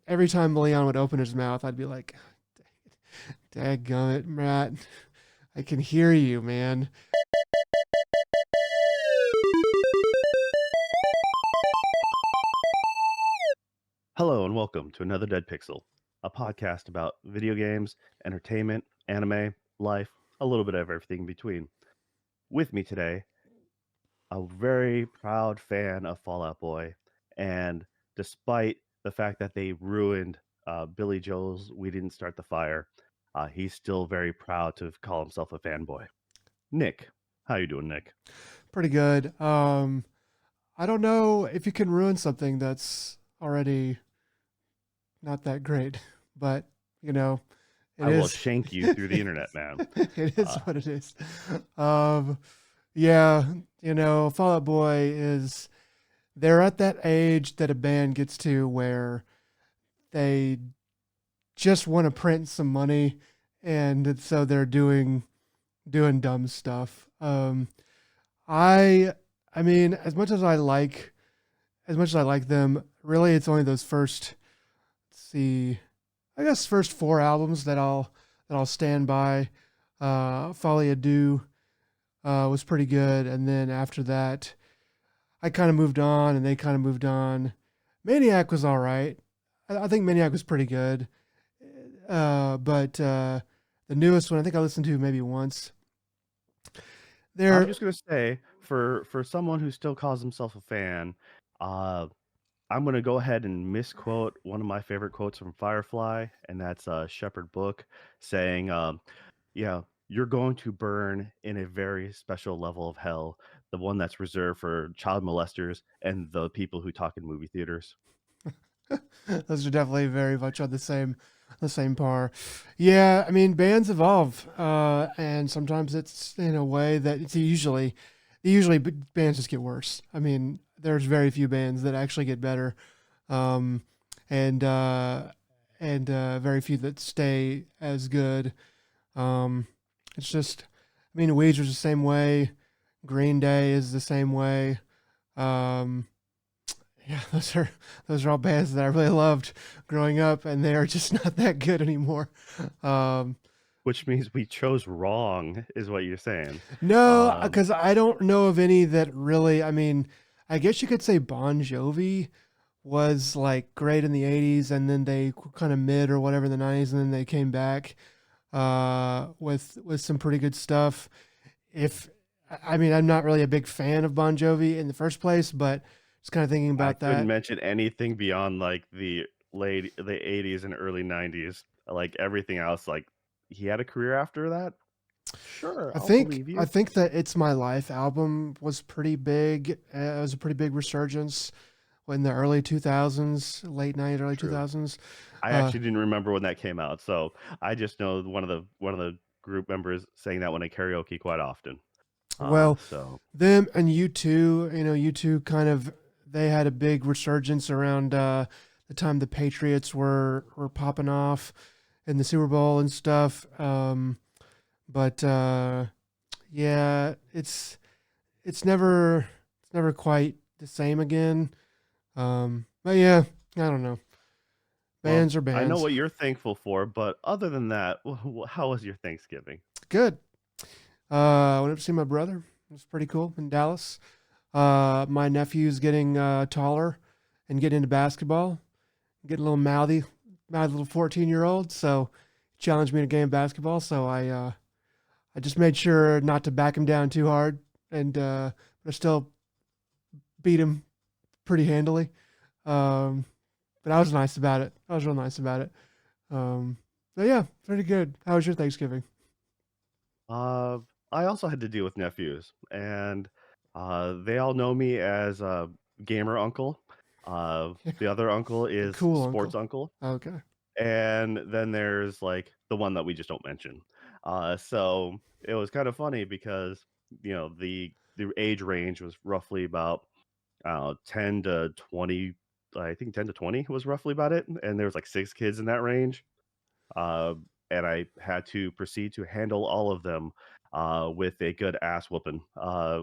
every time Leon would open his mouth, I'd be like, "Dadgummit, Matt, I can hear you, man." Hello and welcome to another Dead Pixel, a podcast about video games, entertainment, anime, life, a little bit of everything in between. With me today, a very proud fan of Fall Out Boy, and despite the fact that they ruined Billy Joel's "We Didn't Start the Fire," he's still very proud to call himself a fanboy. Nick, how you doing, Nick? Pretty good. I don't know if you can ruin something that's already not that great, but you know, it I will is. shank you through the internet, man. It is Uh, what it is. Um, yeah, Fall Out Boy is. They're at that age that a band gets to where they just want to print some money, and so they're doing dumb stuff. I I mean, as much as I like them, really it's only those first, let's see, I guess first four albums that I'll stand by. Folie à Deux was pretty good, and then after that, I kind of moved on, and they kind of moved on. Maniac was all right. I think Maniac was pretty good, but the newest one I think I listened to maybe once. I'm They're just gonna say, for someone who still calls himself a fan, uh, I'm gonna go ahead and misquote one of my favorite quotes from Firefly, and that's Shepherd Book saying, "Yeah, you're going to burn in a very special level of hell, the one that's reserved for child molesters and the people who talk in movie theaters." those are definitely very much on the same par. Yeah, I mean bands evolve, and sometimes it's in a way that bands just get worse. I mean, there's very few bands that actually get better, um, and very few that stay as good. Um, it's just, I mean, Weeds was the same way. Green Day is the same way. Um, yeah, those are all bands that I really loved growing up, and they are just not that good anymore. Um, Which means we chose wrong, is what you're saying. no, Um, because I don't know of any that really. I mean, I guess you could say Bon Jovi was like great in the '80s, and then they kind of mid or whatever in the '90s, and then they came back with some pretty good stuff. If I mean, I'm not really a big fan of Bon Jovi in the first place, but just kind of thinking I about couldn't that. mention anything beyond like the 80s and early 90s. Like everything else, like he had a career after that. Sure, I I'll think believe I you. think that "It's My Life" album was pretty big. It was a pretty big resurgence in the early 2000s, late '90s, early True. 2000s. I Uh, actually didn't remember when that came out, so I just know one of the group members saying that one at karaoke quite often. well, So them and U2, U2 kind of they had a big resurgence around the time the Patriots were popping off in the Super Bowl and stuff. But yeah, it's never quite the same again. But yeah, I don't know. well, Bands are I know bands. what you're thankful for, but other than that, how was your Thanksgiving? Good. I went up to see my brother. It was pretty cool in Dallas. My nephew's getting taller and getting into basketball. Getting a little mouthy little 14-year-old. So he challenged me to game basketball. So I just made sure not to back him down too hard, and but I still beat him pretty handily. Um, but I was nice about it. I was real nice about it. Um, but yeah, pretty good. How was your Thanksgiving? Uh, I also had to deal with nephews, and they all know me as gamer uncle. The other uncle The is cool sports uncle. uncle, Okay. and then there's like the one that we just don't mention. So it was kind of funny because the age range was roughly about 10 to 20. I think 10 to 20 was roughly about it, and there was like six kids in that range. uh, and I had to proceed to handle all of them with a good ass whooping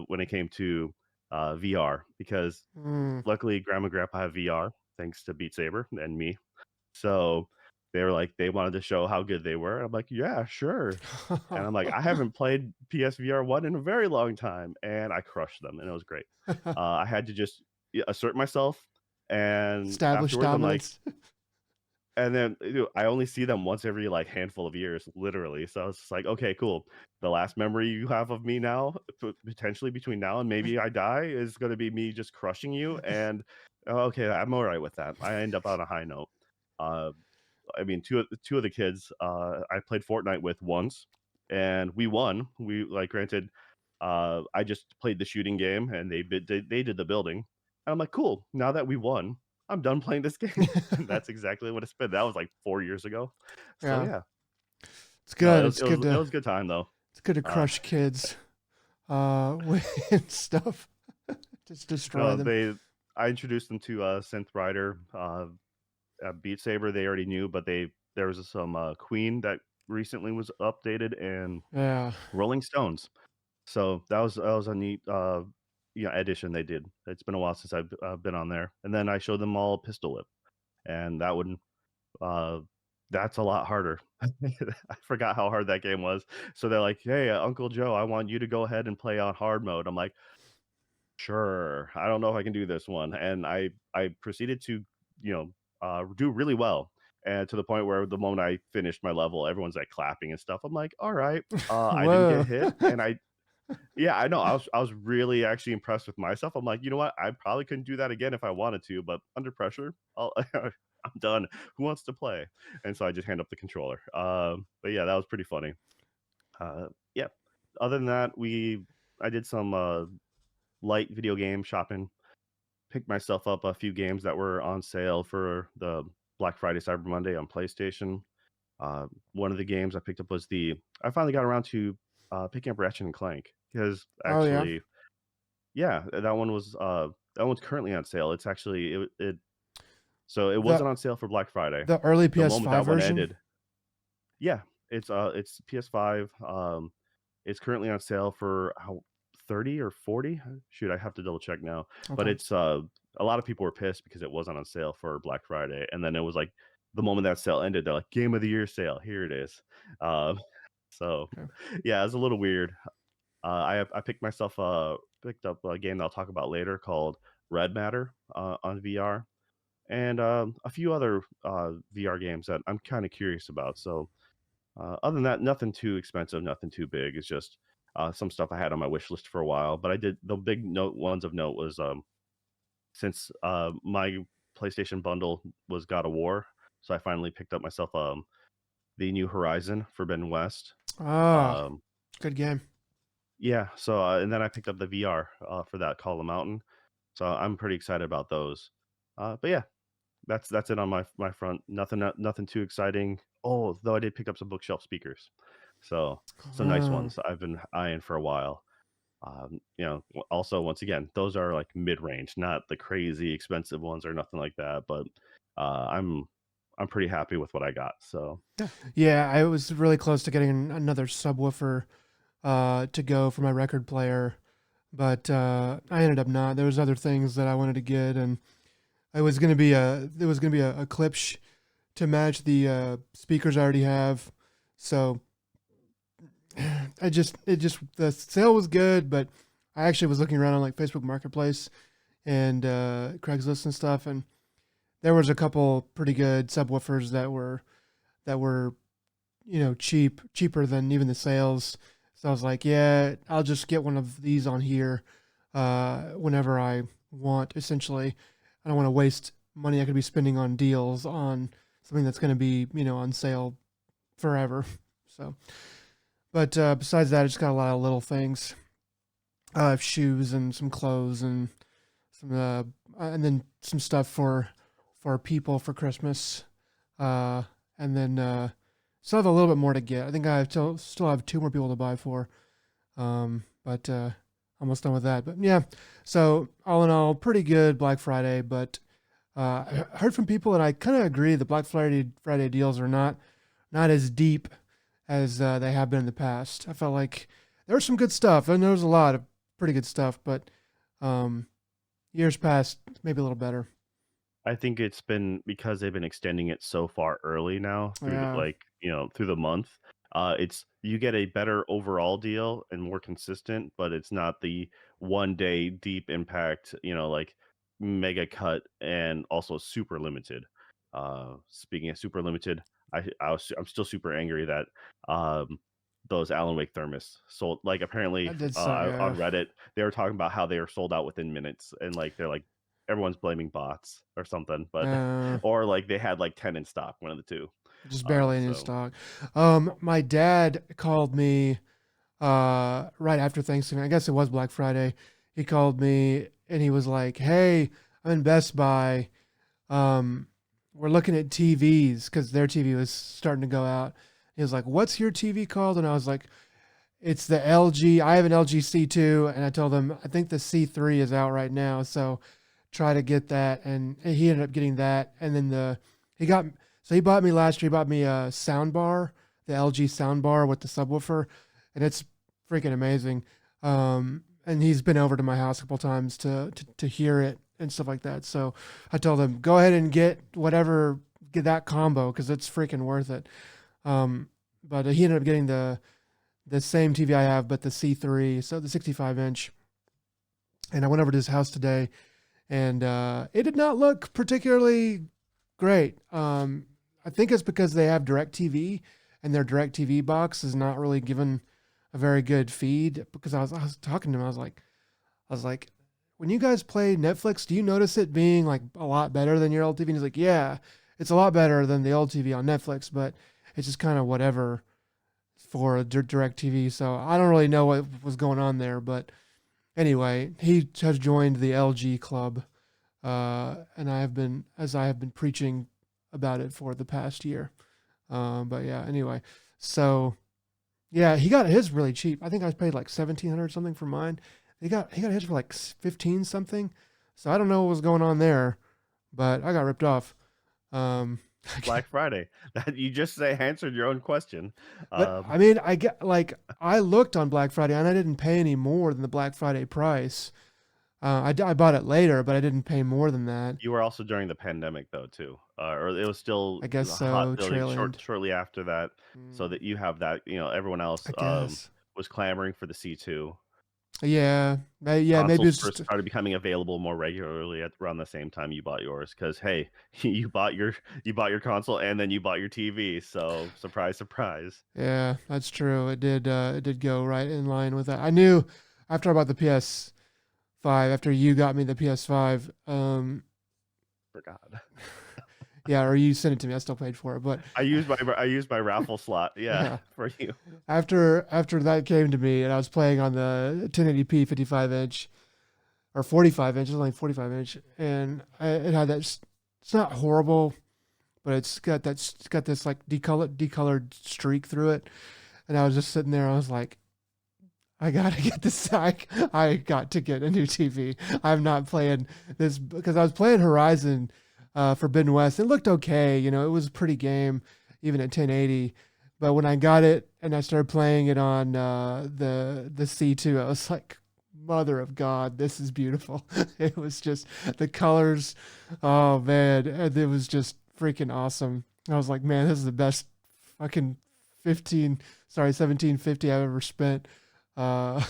when it came to VR, because Mm, luckily Grandma and Grandpa have VR thanks to Beat Saber and me. So they were like, they wanted to show how good they were. I'm like, yeah, sure. And I'm like, I haven't played PSVR 1 in a very long time, and I crushed them, and it was great. I had to just assert myself, and Establish afterwards, I'm like, dominance. and then I only see them once every like handful of years, literally. So I was just like, okay, cool. The last memory you have of me now, potentially between now and maybe I die, is going to be me just crushing you. And okay, I'm all right with that. I end up on a high note. Uh, I mean, two of the kids I played Fortnite with once, and we won. We like granted, I just played the shooting game, and they did the building. And I'm like, cool. Now that we won, I'm done playing this game, and that's exactly what it's been. That was like 4 years ago. So Yeah, yeah, it's no, good. It's good it to was a good time though. Uh, crush kids with stuff. Just destroy no, them. I introduced them to Synth Rider, Beat Saber. They already knew, but there was some Queen that recently was updated, and Yeah. Rolling Stones. So that was a neat addition they did. It's been a while since I've been on there, and then I showed them all Pistol Whip, and uh, that's a lot harder. I forgot how hard that game was. So they're like, "Hey, Uncle Joe, I want you to go ahead and play on hard mode." I'm like, "Sure, I don't know if I can do this one," and I proceeded to do really well. And to the point where the moment I finished my level, everyone's like clapping and stuff. I'm like, all right, I didn't get Whoa. hit, and yeah, I know. I was really actually impressed with myself. I'm like, you know what? I probably couldn't do that again if I wanted to, but under pressure, I'm done. Who wants to play? And so I just hand up the controller. But yeah, that was pretty funny. Yeah. Other than that, I did some light video game shopping. Picked myself up a few games that were on sale for the Black Friday Cyber Monday on PlayStation. One of the games I picked up was I finally got around to picking up Ratchet and Clank because Oh yeah. actually, yeah, that one's currently on sale. It's actually so it The wasn't on sale for Black Friday. the early The moment PS5 that one version. ended, yeah, it's PS5. It's currently on sale for how 30 or 40. Shoot, I have to double check now. But Okay. it's a lot of people were pissed because it wasn't on sale for Black Friday, and then it was like the moment that sale ended, they're like Game of the Year sale. Here it is. Um, so Okay. yeah, it's a little weird. I picked up a game that I'll talk about later called Red Matter on VR, and a few other VR games that I'm kind of curious about. So other than that, nothing too expensive, nothing too big. It's just some stuff I had on my wish list for a while. But I did the big note ones of note was since my PlayStation bundle was God of War, so I finally picked up myself the new Horizon Forbidden West. Ah, Um, good game. yeah, so and then I picked up the VR for that Call of the Mountain. So I'm pretty excited about those. But yeah, that's it on my front. Nothing too exciting. Oh, though I did pick up some bookshelf speakers, so some nice Ah. ones I've been eyeing for a while. Also once again, those are like mid range, not the crazy expensive ones or nothing like that. But uh, I'm I'm pretty happy with what I got. So yeah, Yeah, I was really close to getting another subwoofer to go for my record player, but I ended up not. There was other things that I wanted to get, and there was gonna be a clip to match the speakers I already have. So the sale was good, but I actually was looking around on like Facebook Marketplace and Craigslist and stuff, and there was a couple pretty good subwoofers that were cheaper than even the sales. So I was like, yeah, I'll just get one of these on here whenever I want. Essentially, I don't want to waste money I could be spending on deals on something that's going to be on sale forever. So, but besides that, I just got a lot of little things. I have shoes and some clothes and then some stuff for people for Christmas. Uh, and then still have a little bit more to get. I think still have two more people to buy for. But almost done with that. But yeah, so all in all, pretty good Black Friday. But I heard from people, and I kind of agree. The Black Friday deals are not as deep as they have been in the past. I felt like there was some good stuff, and there was a lot of pretty good stuff. But um, years past, maybe a little better. I think it's been because they've been extending it so far early now through Yeah, through the month. It's you get a better overall deal and more consistent, but it's not the 1 day deep impact, like mega cut and also super limited. Speaking of super limited, I'm still super angry that um those Alan Wake thermos sold like apparently that did suck. Yeah. on Reddit they were talking about how they were sold out within minutes and like they're like everyone's blaming bots or something, but Uh, or like they had like 10 in stock, one of the two. just barely in So stock. My dad called me right after Thanksgiving. I guess it was Black Friday. He called me and he was like, "Hey, I'm in Best Buy. Um, we're looking at TVs because their TV was starting to go out." He was like, "What's your TV called?" And I was like, "It's the LG. I have an LG C2." And I told him, "I think the C3 is out right now, so try to get that." And he ended up getting that. And then he got so he bought me last year. He bought me a sound bar, the LG sound bar with the subwoofer, and it's freaking amazing. And he's been over to my house a couple times to hear it and stuff like that. So I told him, go ahead and get that combo because it's freaking worth it. But he ended up getting the same TV I have, but the C3, so the 65 inch. And I went over to his house today, and it did not look particularly great. I think it's because they have DirecTV, and their DirecTV box is not really given a very good feed. Because I was talking to him, I was like, when you guys play Netflix, do you notice it being like a lot better than your old TV? And he's like, yeah, it's a lot better than the old TV on Netflix, but it's just kind of whatever for a DirecTV. So I don't really know what was going on there, but anyway, he has joined the LG club, and I have been preaching about it for the past year. But yeah, anyway, so yeah, he got his really cheap. I think I paid like 1,700 something for mine. He got his for like 15 something. So I don't know what was going on there, but I got ripped off. Um, Black Friday. That you just say answered your own question. but I mean, I looked on Black Friday and I didn't pay any more than the Black Friday price. I bought it later, but I didn't pay more than that. You were also during the pandemic though too, or it was still I guess a hot so. building Trail end. shortly after that, so Mm, that you have that. Everyone else I guess. was clamoring for the C2. Yeah. Yeah. Maybe Consoles it's first just. started becoming available more regularly at around the same time you bought yours, because hey, you bought your console and then you bought your TV. So surprise, surprise. Yeah, that's true. It did. It did go right in line with that. I knew after I bought the PS5, after you got me the PS5. Forgot. Yeah, or you sent it to me. I still paid for it, but I used my raffle slot. Yeah, yeah. for you. After that came to me, and I was playing on the 1080p 55 inch or 45 inch. It's only 45 inch, and it had that. It's not horrible, but it's got this like decolored streak through it. And I was just sitting there. I was like, I gotta get this. I got to get a new TV. I'm not playing this because I was playing Horizon Forbidden West. It looked okay. It was a pretty game, even at 1080. But when I got it and I started playing it on the C2, I was like, Mother of God, this is beautiful. It was just the colors. Oh man, and it was just freaking awesome. I was like, man, this is the best fucking 1750 I've ever spent. Uh,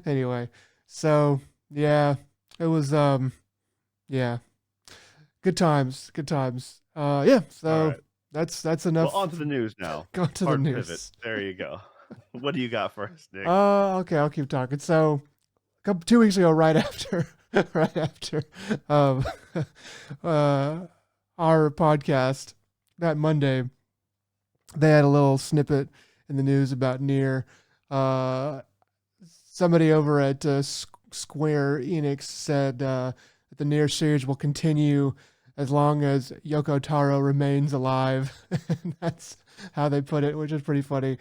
anyway, so yeah, it was yeah, good times, good times. Yeah, All so right. that's Well, enough. on to the news now. Go to the Hard pivot. news. There you go. What do you got for us, Nick? Okay, I'll keep talking. So, 2 weeks ago, right after, right after, um, uh, our podcast that Monday, they had a little snippet in the news about Near. Uh, Somebody over at Square Enix said that the Near series will continue as long as Yoko Taro remains alive. And that's how they put it, which is pretty funny.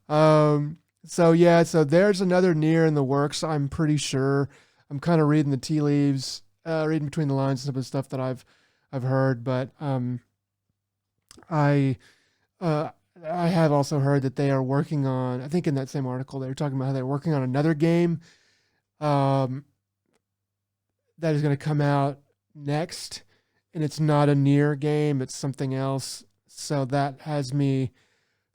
So yeah, so there's another Near in the works. I'm pretty sure. I'm kind of reading the tea leaves, reading between the lines and some of the stuff that I've heard, but I uh, I have also heard that they are working on. I think in that same article they were talking about how they're working on another game um, that is going to come out next, and it's not a near game; it's something else. So that has me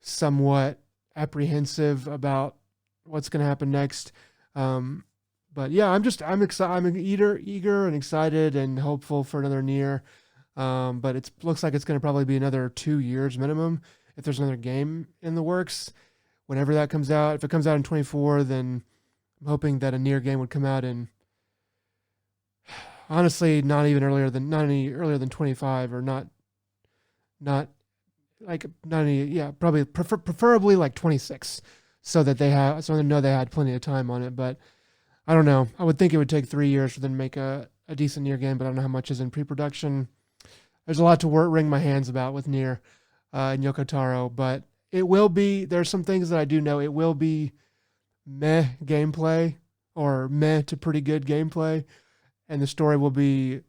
somewhat apprehensive about what's going to happen next. Um, but yeah, I'm excited. I'm eager and excited and hopeful for another near. But it looks like it's going to probably be another 2 years minimum if there's another game in the works. Whenever that comes out, if it comes out in 24, then I'm hoping that a near game would come out in honestly not any earlier than 25 or not not any yeah probably preferably like 26 so they know they had plenty of time on it. But I don't know. I would think it would take 3 years for them to make a decent near game, but I don't know how much is in pre-production. There's a lot to wring my hands about with Nier and Yoko Taro, but it will be. There's some things that I do know. It will be meh gameplay or meh to pretty good gameplay, and the story will be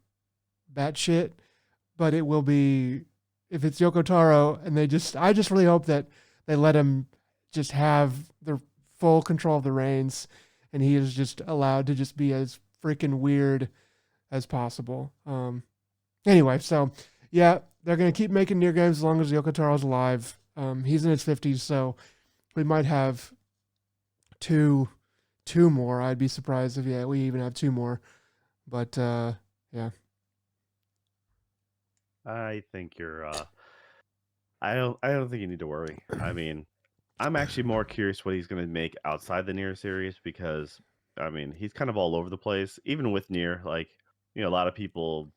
batshit. But it will be if it's Yoko Taro, and I just really hope that they let him just have the full control of the reins, and he is just allowed to just be as freaking weird as possible. Anyway, so yeah, they're gonna keep making near games as long as Yoko Taro's alive. He's in his 50s, so we might have two two more. I'd be surprised if we even have two more. But yeah, I think you're. I don't think you need to worry. I mean, I'm actually more curious what he's going to make outside the Nier series because I mean he's kind of all over the place. Even with Nier, like a lot of people,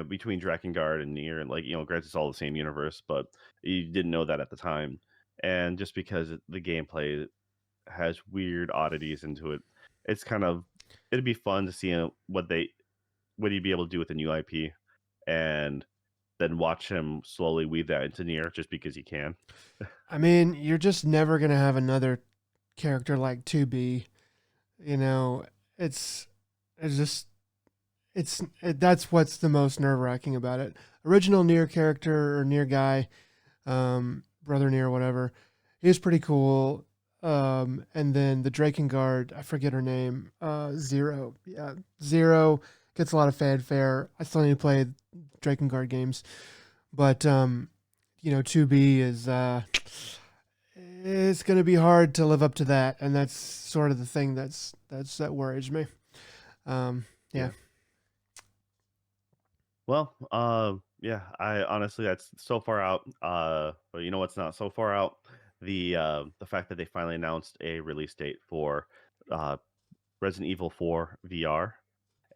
between Drakengard and Nier, and granted it's all the same universe, but you didn't know that at the time. And just because the gameplay has weird oddities into it, it's kind of it'd be fun to see what he'd be able to do with the new IP, and then watch him slowly weave that into Nier just because he can. I mean, you're just never gonna have another character like 2B. You know, it's it's just that's what's the most nerve wracking about it. Original Near character or Near guy, brother Near, whatever, he was pretty cool. And then the Drakengard, I forget her name, Zero. Yeah, Zero gets a lot of fanfare. I still need to play Drakengard games, but 2B is it's going to be hard to live up to that, and that's sort of the thing that worries me. Yeah. Yeah. Well, yeah, I honestly that's so far out. But you know what's not so far out? The fact that they finally announced a release date for uh Resident Evil 4 VR,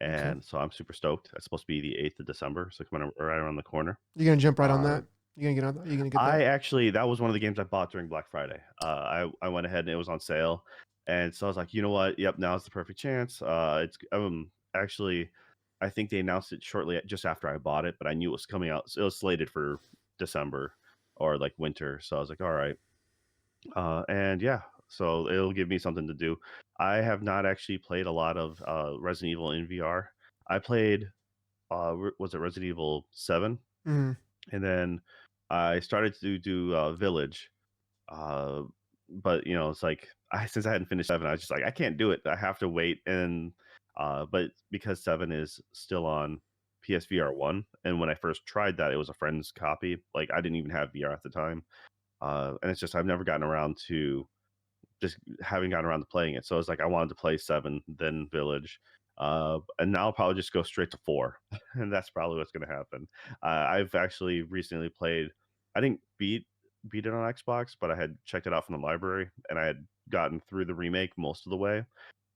Okay. and so I'm super stoked. It's supposed to be the 8th of December, so coming right around the corner. You're gonna jump right on Uh, that. You're gonna get that. I actually that was one of the games I bought during Black Friday. I went ahead and it was on sale, and so I was like, you know what? Yep, now's the perfect chance. It's actually, I think they announced it shortly just after I bought it, but I knew it was coming out. So it was slated for December or like winter, so I was like, all right, and yeah, so it'll give me something to do. I have not actually played a lot of Resident Evil in VR. I played, was it Resident Evil 7? Mhm. And then I started to do Village, uh, but it's like since I hadn't finished 7, I was just like I can't do it. I have to wait, and but because 7 is still on PSVR 1, and when I first tried that, it was a friend's copy. Like I didn't even have VR at the time, and it's just I've never gotten around to just having gotten around to playing it. So it's like I wanted to play 7, then Village, and now I'll probably just go straight to 4, and that's probably what's going to happen. I've actually recently played. I didn't beat it on Xbox, but I had checked it out from the library, and I had gotten through the remake most of the way.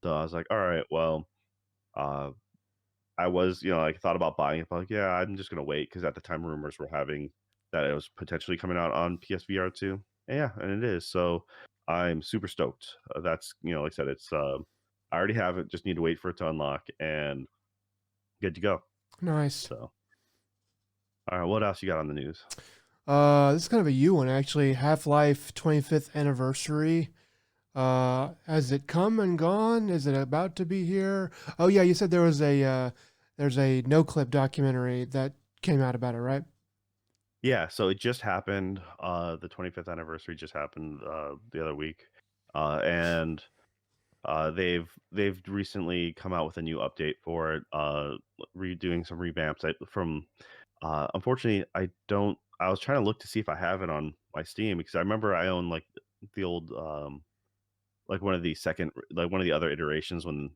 So I was like, all right, well, uh, I was, like thought about buying it, but like, yeah, I'm just gonna wait because at the time rumors were having that it was potentially coming out on PSVR 2. And yeah, and it is. So I'm super stoked. That's like I said, it's I already have it. Just need to wait for it to unlock and good to go. Nice. So all right, what else you got on the news? This is kind of a you one actually. Half Life 25th anniversary. Has it come and gone? Is it about to be here? Oh yeah, you said there's a no clip documentary that came out about it, right? Yeah, so it just happened. The 25th anniversary just happened the other week, and They've recently come out with a new update for it, redoing some revamps. Unfortunately, I don't. I was trying to look to see if I have it on my Steam because I remember I own like the old like one of the second like one of the other iterations when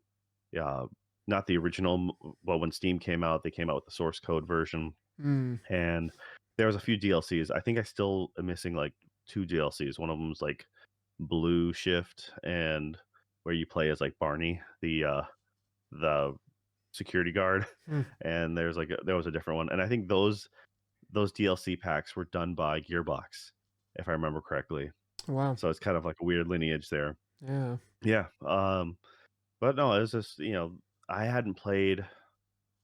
uh not the original, but when Steam came out, they came out with the source code version, Mm. and there was a few DLCs. I think I still am missing like two DLCs. One of them was like Blue Shift, and where you play as like Barney, the security guard, Mm. and there was a different one, and I think those DLC packs were done by Gearbox, if I remember correctly. Wow. So it's kind of like a weird lineage there. Yeah. Yeah. But no, it was just, I hadn't played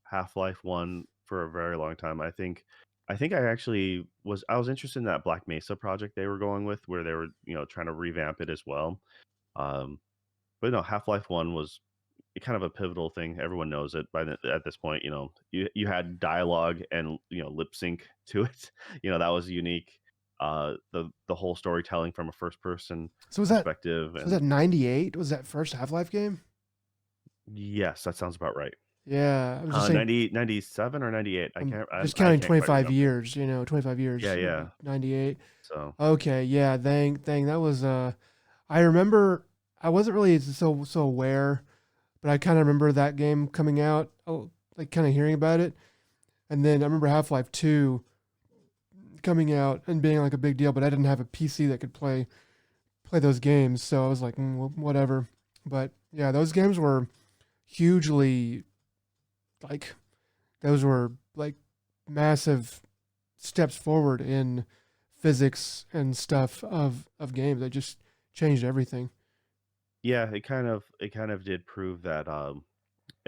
Half-Life 1 for a very long time. I think I was interested in that Black Mesa project they were going with where they were, trying to revamp it as well. Um, but no, Half-Life 1 was kind of a pivotal thing. Everyone knows it at this point. You had dialogue and lip sync to it. That was unique. The whole storytelling from a first person So was that perspective, so was that and 98? Was that first Half-Life game? yes, that sounds about right. Yeah, I was just saying 97 or 98. I'm just I counting can't quite 25 remember. years, 25 Yeah, years, it'd be yeah. 98. So Okay, yeah, dang, that was I remember I wasn't really so aware, but I kind of remember that game coming out, like kind of hearing about it. And then I remember Half-Life 2 coming out and being like a big deal, but I didn't have a PC that could play those games, so I was like, whatever. But yeah, those games were hugely like those were like massive steps forward in physics and stuff of games. That just changed everything. yeah, it kind of did prove that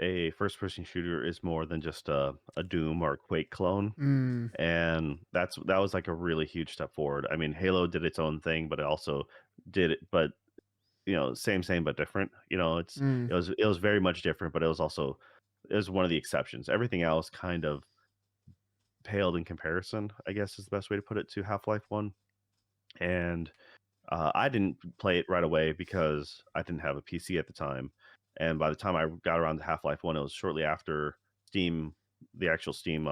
a first person shooter is more than just a Doom or a Quake clone. Mm, And that was like a really huge step forward. I mean, Halo did its own thing, but it also did it, but same but different. mm. It was very much different, but it was one of the exceptions. Everything else kind of paled in comparison, I guess is the best way to put it, to Half-Life 1. And I didn't play it right away because I didn't have a PC at the time. And by the time I got around to Half-Life 1, it was shortly after Steam, the actual Steam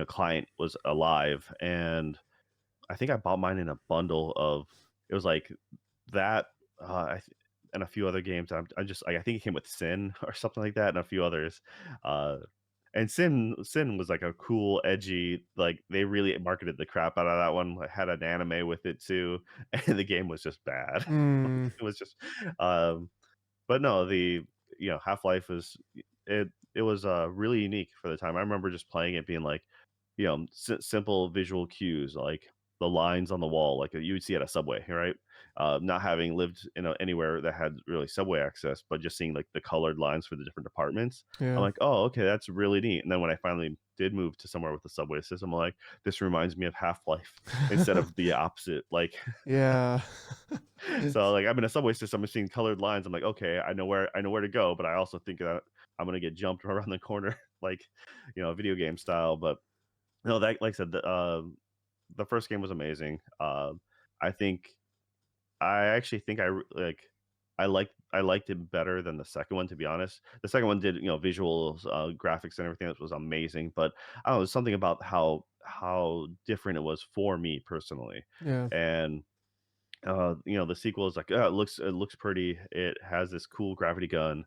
client was alive, and I think I bought mine in a bundle of it was like that, and a few other games. I'm just I think it came with Sin or something like that, and a few others. Uh, and Sin was like a cool, edgy, like they really marketed the crap out of that one. Like, had an anime with it too, and the game was just bad. Mm. It was just, um, but no, Half Life was it was really unique for the time. I remember just playing it, being like, simple visual cues like the lines on the wall, like you would see at a subway, right? Not having lived anywhere that had really subway access, but just seeing like the colored lines for the different departments, I'm Yeah. like, oh, okay, that's really neat. And then when I finally did move to somewhere with the subway system, I'm like, this reminds me of Half Life instead of the opposite. Like, Yeah. so It's like I'm in a subway system, I'm seeing colored lines. I'm like, okay, I know where to go, but I also think that I'm gonna get jumped around the corner, like video game style. But no, that like I said, the first game was amazing. I think I actually think I liked it better than the second one, to be honest. The second one did visuals, graphics, and everything that was amazing, but I don't know, something about how different it was for me personally, yeah. and the sequel is like, oh, it looks pretty. It has this cool gravity gun,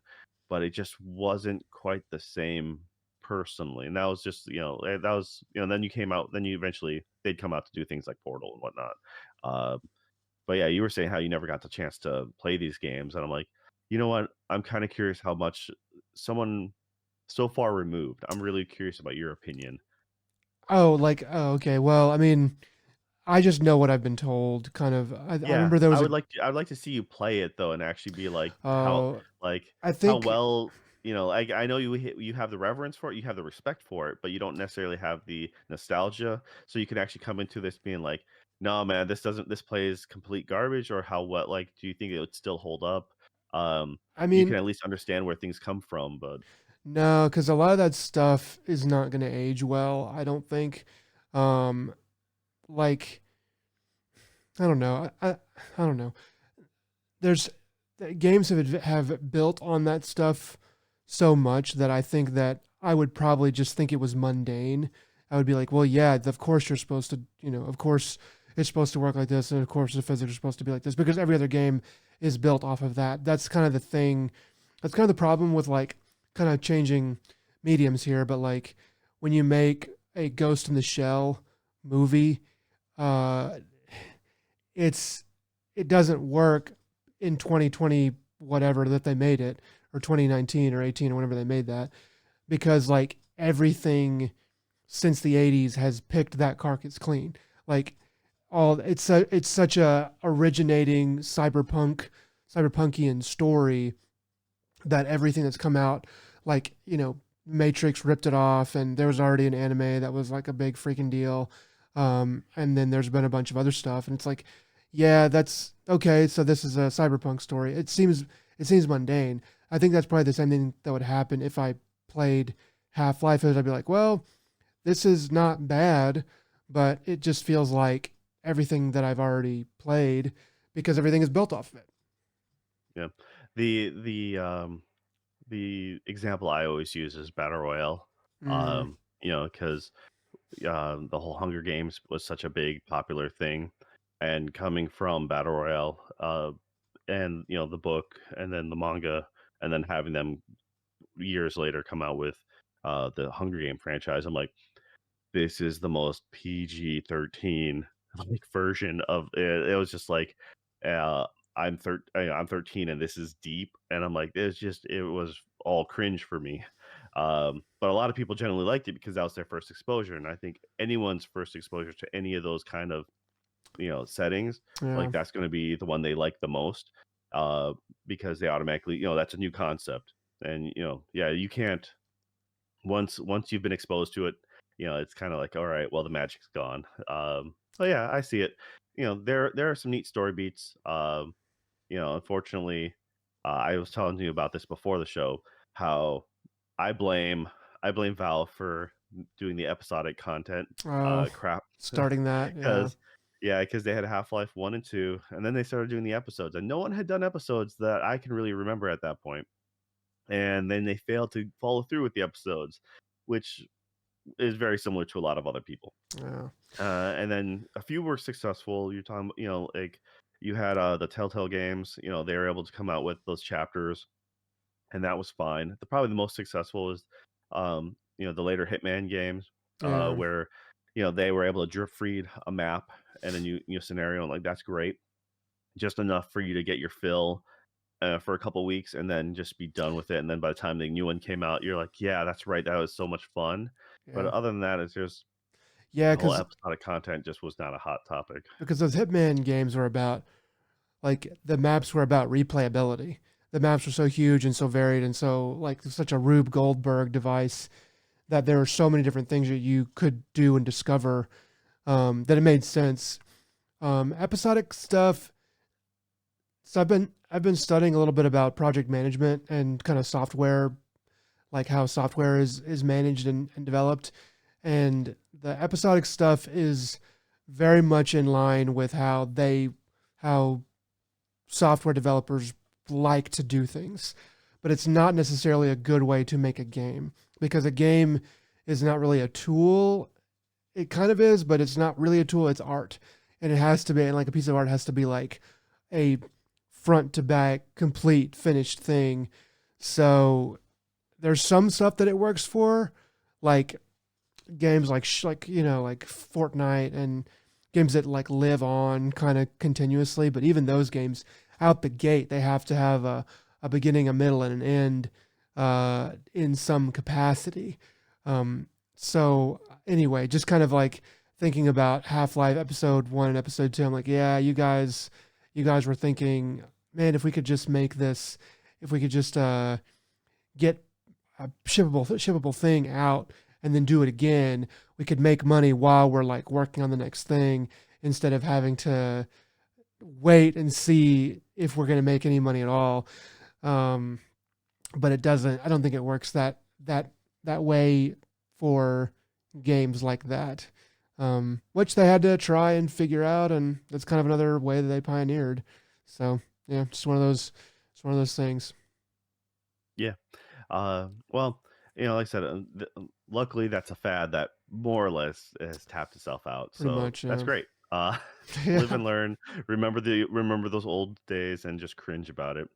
but it just wasn't quite the same personally. And that was just, that was, then you eventually they'd come out to do things like Portal and whatnot. Uh, but yeah, you were saying how you never got the chance to play these games, and I'm like, you know what? I'm kind of curious how much someone so far removed. I'm really curious about your opinion. Oh, okay. Well, I mean, I just know what I've been told. Kind of. I Yeah, remember there was a. I would like to see you play it though, and actually be Oh, like I how think. well I know you have the reverence for it, you have the respect for it, but you don't necessarily have the nostalgia. So you can actually come into this being like, no, man, this plays complete garbage, or how what like do you think it would still hold up? I You can mean, at least understand where things come from, but no, because a lot of that stuff is not going to age well. I don't think. Um, like I don't know. I don't know. There's games have built on that stuff so much that I think that I would probably just think it was mundane. I would be like, well, yeah, of course you're supposed to, of course it's supposed to work like this, and of course the physics are supposed to be like this because every other game is built off of that. That's kind of the thing. That's kind of the problem with like kind of changing mediums here. But like when you make a Ghost in the Shell movie, uh, it's it doesn't work in 2020 whatever that they made it, or 2019 or 18 or whenever they made that, because like everything since the 80s has picked that carcass clean. Like it's such a originating cyberpunkian story that everything that's come out, like Matrix ripped it off, and there was already an anime that was like a big freaking deal. And then there's been a bunch of other stuff, and it's like, yeah, that's okay. So this is a cyberpunk story. It seems mundane. I think that's probably the same thing that would happen if I played Half Life. I'd be like, well, this is not bad, but it just feels like everything that I've already played because everything is built off of it. Yeah. The the example I always use is battle royale. Mm, Because the whole Hunger Games was such a big popular thing, and coming from battle royale, and the book, and then the manga, and then having them years later come out with the Hunger Game franchise, I'm like, this is the most PG-13 like version of it. It was just like, uh, I'm 13 and this is deep, and I'm like, it was all cringe for me. But a lot of people generally liked it because that was their first exposure, and I think anyone's first exposure to any of those kind of settings, yeah, like that's going to be the one they like the most, uh, because they automatically that's a new concept, and yeah, you can't once you've been exposed to it, it's kind of like, all right, well, the magic's gone. So yeah, I see it. There are some neat story beats. Unfortunately, I was telling you about this before the show, how I blame I blame Valve for doing the episodic content oh, crap, starting that, yeah, because yeah, because they had Half Life 1 and 2, and then they started doing the episodes, and no one had done episodes that I can really remember at that point. And then they failed to follow through with the episodes, which is very similar to a lot of other people. yeah, And then a few were successful. You're talking, like you had the Telltale games. They were able to come out with those chapters, and that was fine. Probably the most successful is, the later Hitman games, yeah, where they were able to drip feed a map and a new scenario, and like that's great, just enough for you to get your fill for a couple weeks and then just be done with it. And then by the time the new one came out, you're like, yeah, that's right, that was so much fun. But yeah, other than that, it's just yeah, the whole episodic content just was not a hot topic. because those Hitman games were about, like, the maps were about replayability. The maps were so huge and so varied and so like such a Rube Goldberg device that there were so many different things that you could do and discover, that it made sense. Episodic stuff. So I've been studying a little bit about project management and kind of software, like how software is managed and developed, and the episodic stuff is very much in line with how software developers like to do things, but it's not necessarily a good way to make a game because a game is not really a tool. It kind of is, but it's not really a tool. It's art, and it has to be. And like a piece of art has to be like a front to back, complete, finished thing. So there's some stuff that it works for, like games like Fortnite and games that like live on kind of continuously. But even those games, out the gate, they have to have a beginning, a middle, and an end, in some capacity. So anyway, just kind of like thinking about Half-Life episode 1 and episode 2, I'm like, yeah, you guys were thinking, man, if we could just make this, if we could just get a shippable thing out and then do it again, we could make money while we're like working on the next thing instead of having to wait and see if we're going to make any money at all. Um, but it doesn't. I don't think it works that way for games like that, which they had to try and figure out, and that's kind of another way that they pioneered. So yeah, just It's one of those things. Yeah. Well, like I said, luckily that's a fad that more or less has tapped itself out. Pretty So much. that's great. Live Yeah. and learn. Remember those old days and just cringe about it.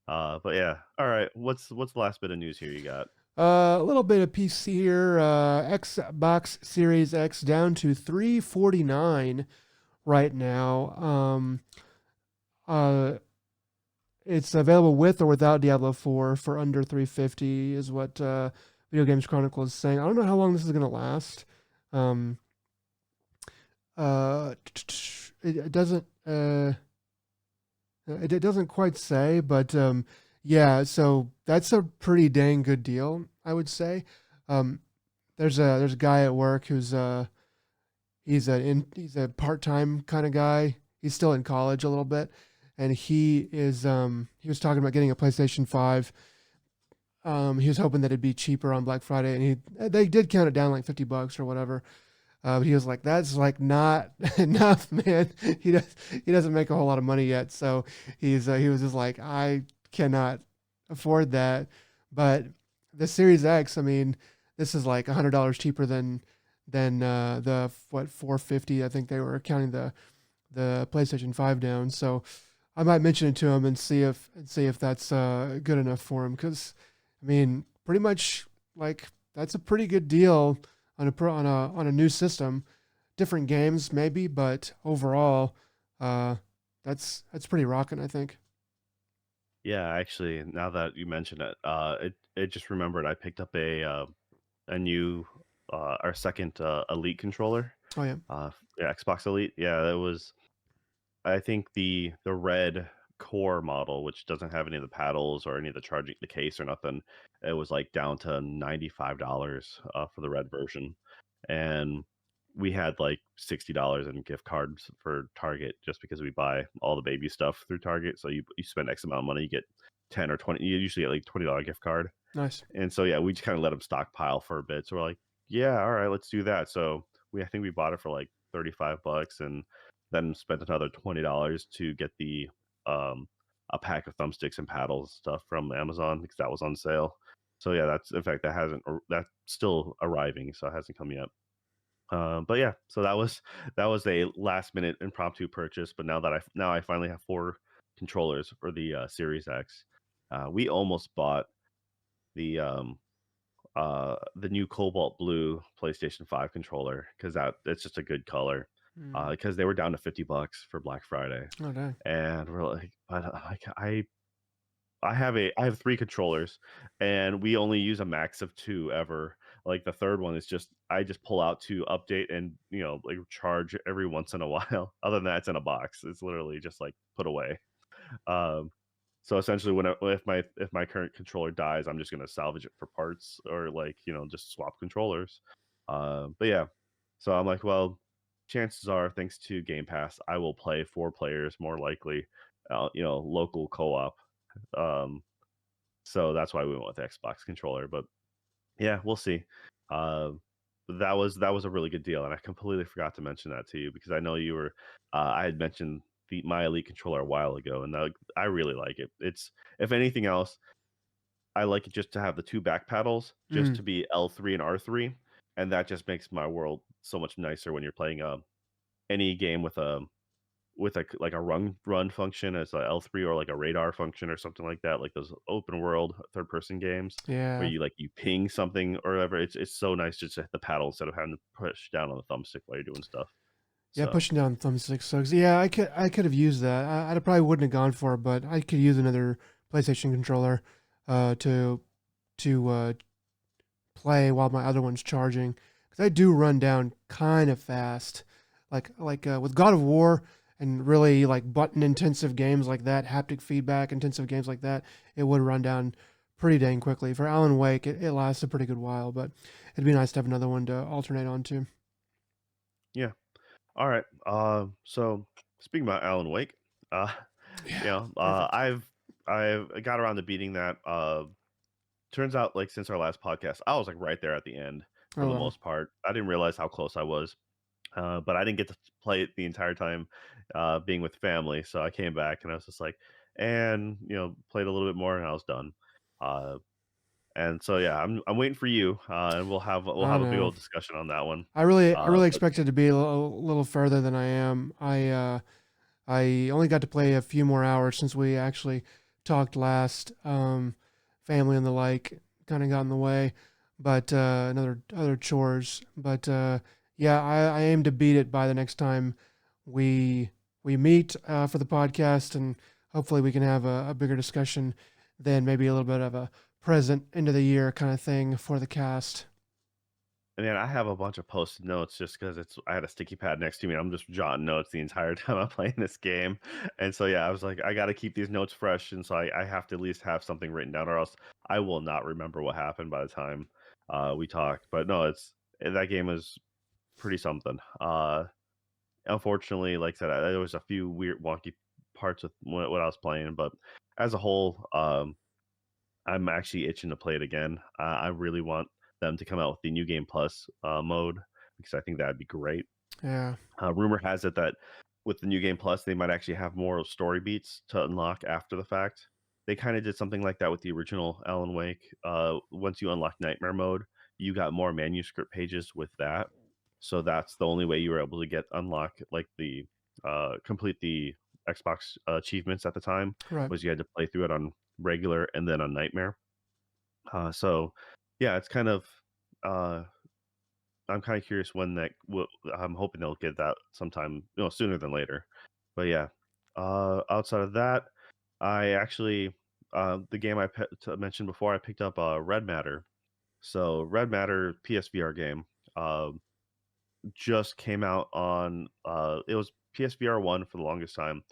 But yeah. All right. What's the last bit of news here you got? A little bit of PC here. Xbox Series X down to 349 right now. Uh, it's available with or without Diablo 4 for under 350 is what Video Games Chronicle is saying. I don't know how long this is going to last. Um, uh, it doesn't it doesn't quite say, but yeah. So that's a pretty dang good deal, I would say. Um, there's a guy at work who's he's a part time kind of guy. He's still in college a little bit, and he was talking about getting a PlayStation 5. He was hoping that it'd be cheaper on Black Friday, and they did count it down like $50 or whatever. But he was like, "That's like not enough, man." He doesn't make a whole lot of money yet, so he was just like, "I cannot afford that." But the Series X, I mean, this is like $100 cheaper than the what 450. I think they were counting the PlayStation 5 down. So I might mention it to him and see if that's good enough for him. Because I mean, pretty much like that's a pretty good deal on on a new system. Different games maybe, but overall, uh, that's pretty rocking. I think. Yeah, actually, now that you mention it, it just remembered I picked up a new our second Elite controller, Oh yeah, yeah, Xbox Elite. Yeah, that was I think the red core model, which doesn't have any of the paddles or any of the charging the case or nothing, it was like down to $95 for the red version, and we had like $60 in gift cards for Target just because we buy all the baby stuff through Target. So you spend X amount of money, you get 10 or 20. You usually get like $20 gift card, nice. and so yeah, we just kind of let them stockpile for a bit. So we're like, yeah, all right, let's do that. So I think we bought it for like $35 and then spent another $20 to get the um a pack of thumbsticks and paddles stuff from Amazon because that was on sale. So yeah, that's in fact that's still arriving, so it hasn't come yet. But yeah, so that was a last minute impromptu purchase. But now I finally have four controllers for the Series X. We almost bought the the new cobalt blue PlayStation 5 controller because it's just a good color. Mm. Because they were down to $50 for Black Friday, Oh dang. and we're like, but like I have three controllers, and we only use a max of two ever. Like the third one is just I just pull out to update and like charge every once in a while. Other than that, it's in a box. It's literally just like put away. Um, so essentially, if my current controller dies, I'm just gonna salvage it for parts or like just swap controllers. But yeah, so I'm like, well, chances are, thanks to Game Pass, I will play four players more likely, local co-op. Um, so that's why we went with the Xbox controller. But yeah, we'll see. Uh, that was a really good deal, and I completely forgot to mention that to you because I know you were. I had mentioned my Elite controller a while ago, and I really like it. It's if anything else, I like it just to have the two back paddles, just Mm. to be L3 and R3, and that just makes my world so much nicer when you're playing any game with like a run function as a L3 or like a radar function or something like that, like those open world third person games where Yeah. you ping something or whatever. It's so nice just to hit the paddle instead of having to push down on the thumbstick while you're doing stuff. Yeah, So pushing down thumbstick sucks. Yeah, I could have used that. I probably wouldn't have gone for it, but I could use another PlayStation controller to to play while my other one's charging because I do run down kind of fast. With God of War and really like button intensive games like that, haptic feedback intensive games like that, it would run down pretty dang quickly. For Alan Wake, it lasts a pretty good while, but it'd be nice to have another one to alternate onto. yeah. All right. So speaking about Alan Wake, uh, Yeah, perfect. I've got around to beating that. Turns out like since our last podcast, I was like right there at the end for Oh the well. most part. I didn't realize how close I was. But I didn't get to play it the entire time being with family. So I came back and I was just like, and played a little bit more, and I was done. Uh, and so yeah, I'm waiting for you, and we'll I have a big know. old discussion on that one. I really But expected to be a little further than I am. I only got to play a few more hours since we actually talked last. Family and the like kind of got in the way, but another other chores. But yeah, I aim to beat it by the next time we we meet for the podcast, and hopefully we can have a bigger discussion than maybe a little bit of a present end of the year kind of thing for the cast. man, I have a bunch of post-it notes just because I had a sticky pad next to me. And I'm just jotting notes the entire time I'm playing this game, and so yeah, I was like, I got to keep these notes fresh, and so I have to at least have something written down, or else I will not remember what happened by the time we talk. But no, that game is pretty something. Unfortunately, like I said, there was a few weird, wonky parts with what I was playing, but as a whole, I'm actually itching to play it again. I really want them to come out with the new game plus mode because I think that'd be great. Yeah, Rumor has it that with the new game plus, they might actually have more story beats to unlock after the fact. They kind of did something like that with the original Alan Wake. Once you unlock Nightmare mode, you got more manuscript pages with that. So that's the only way you were able to get unlock like the complete the Xbox achievements at the time right. was you had to play through it on regular and then on Nightmare. So yeah, it's kind of uh, I'm kind of curious when I'm hoping they'll get that sometime, sooner than later. But yeah, outside of that, I actually the game mentioned before, I picked up Red Matter. So Red Matter PSVR game just came out on it was PSVR one for the longest time.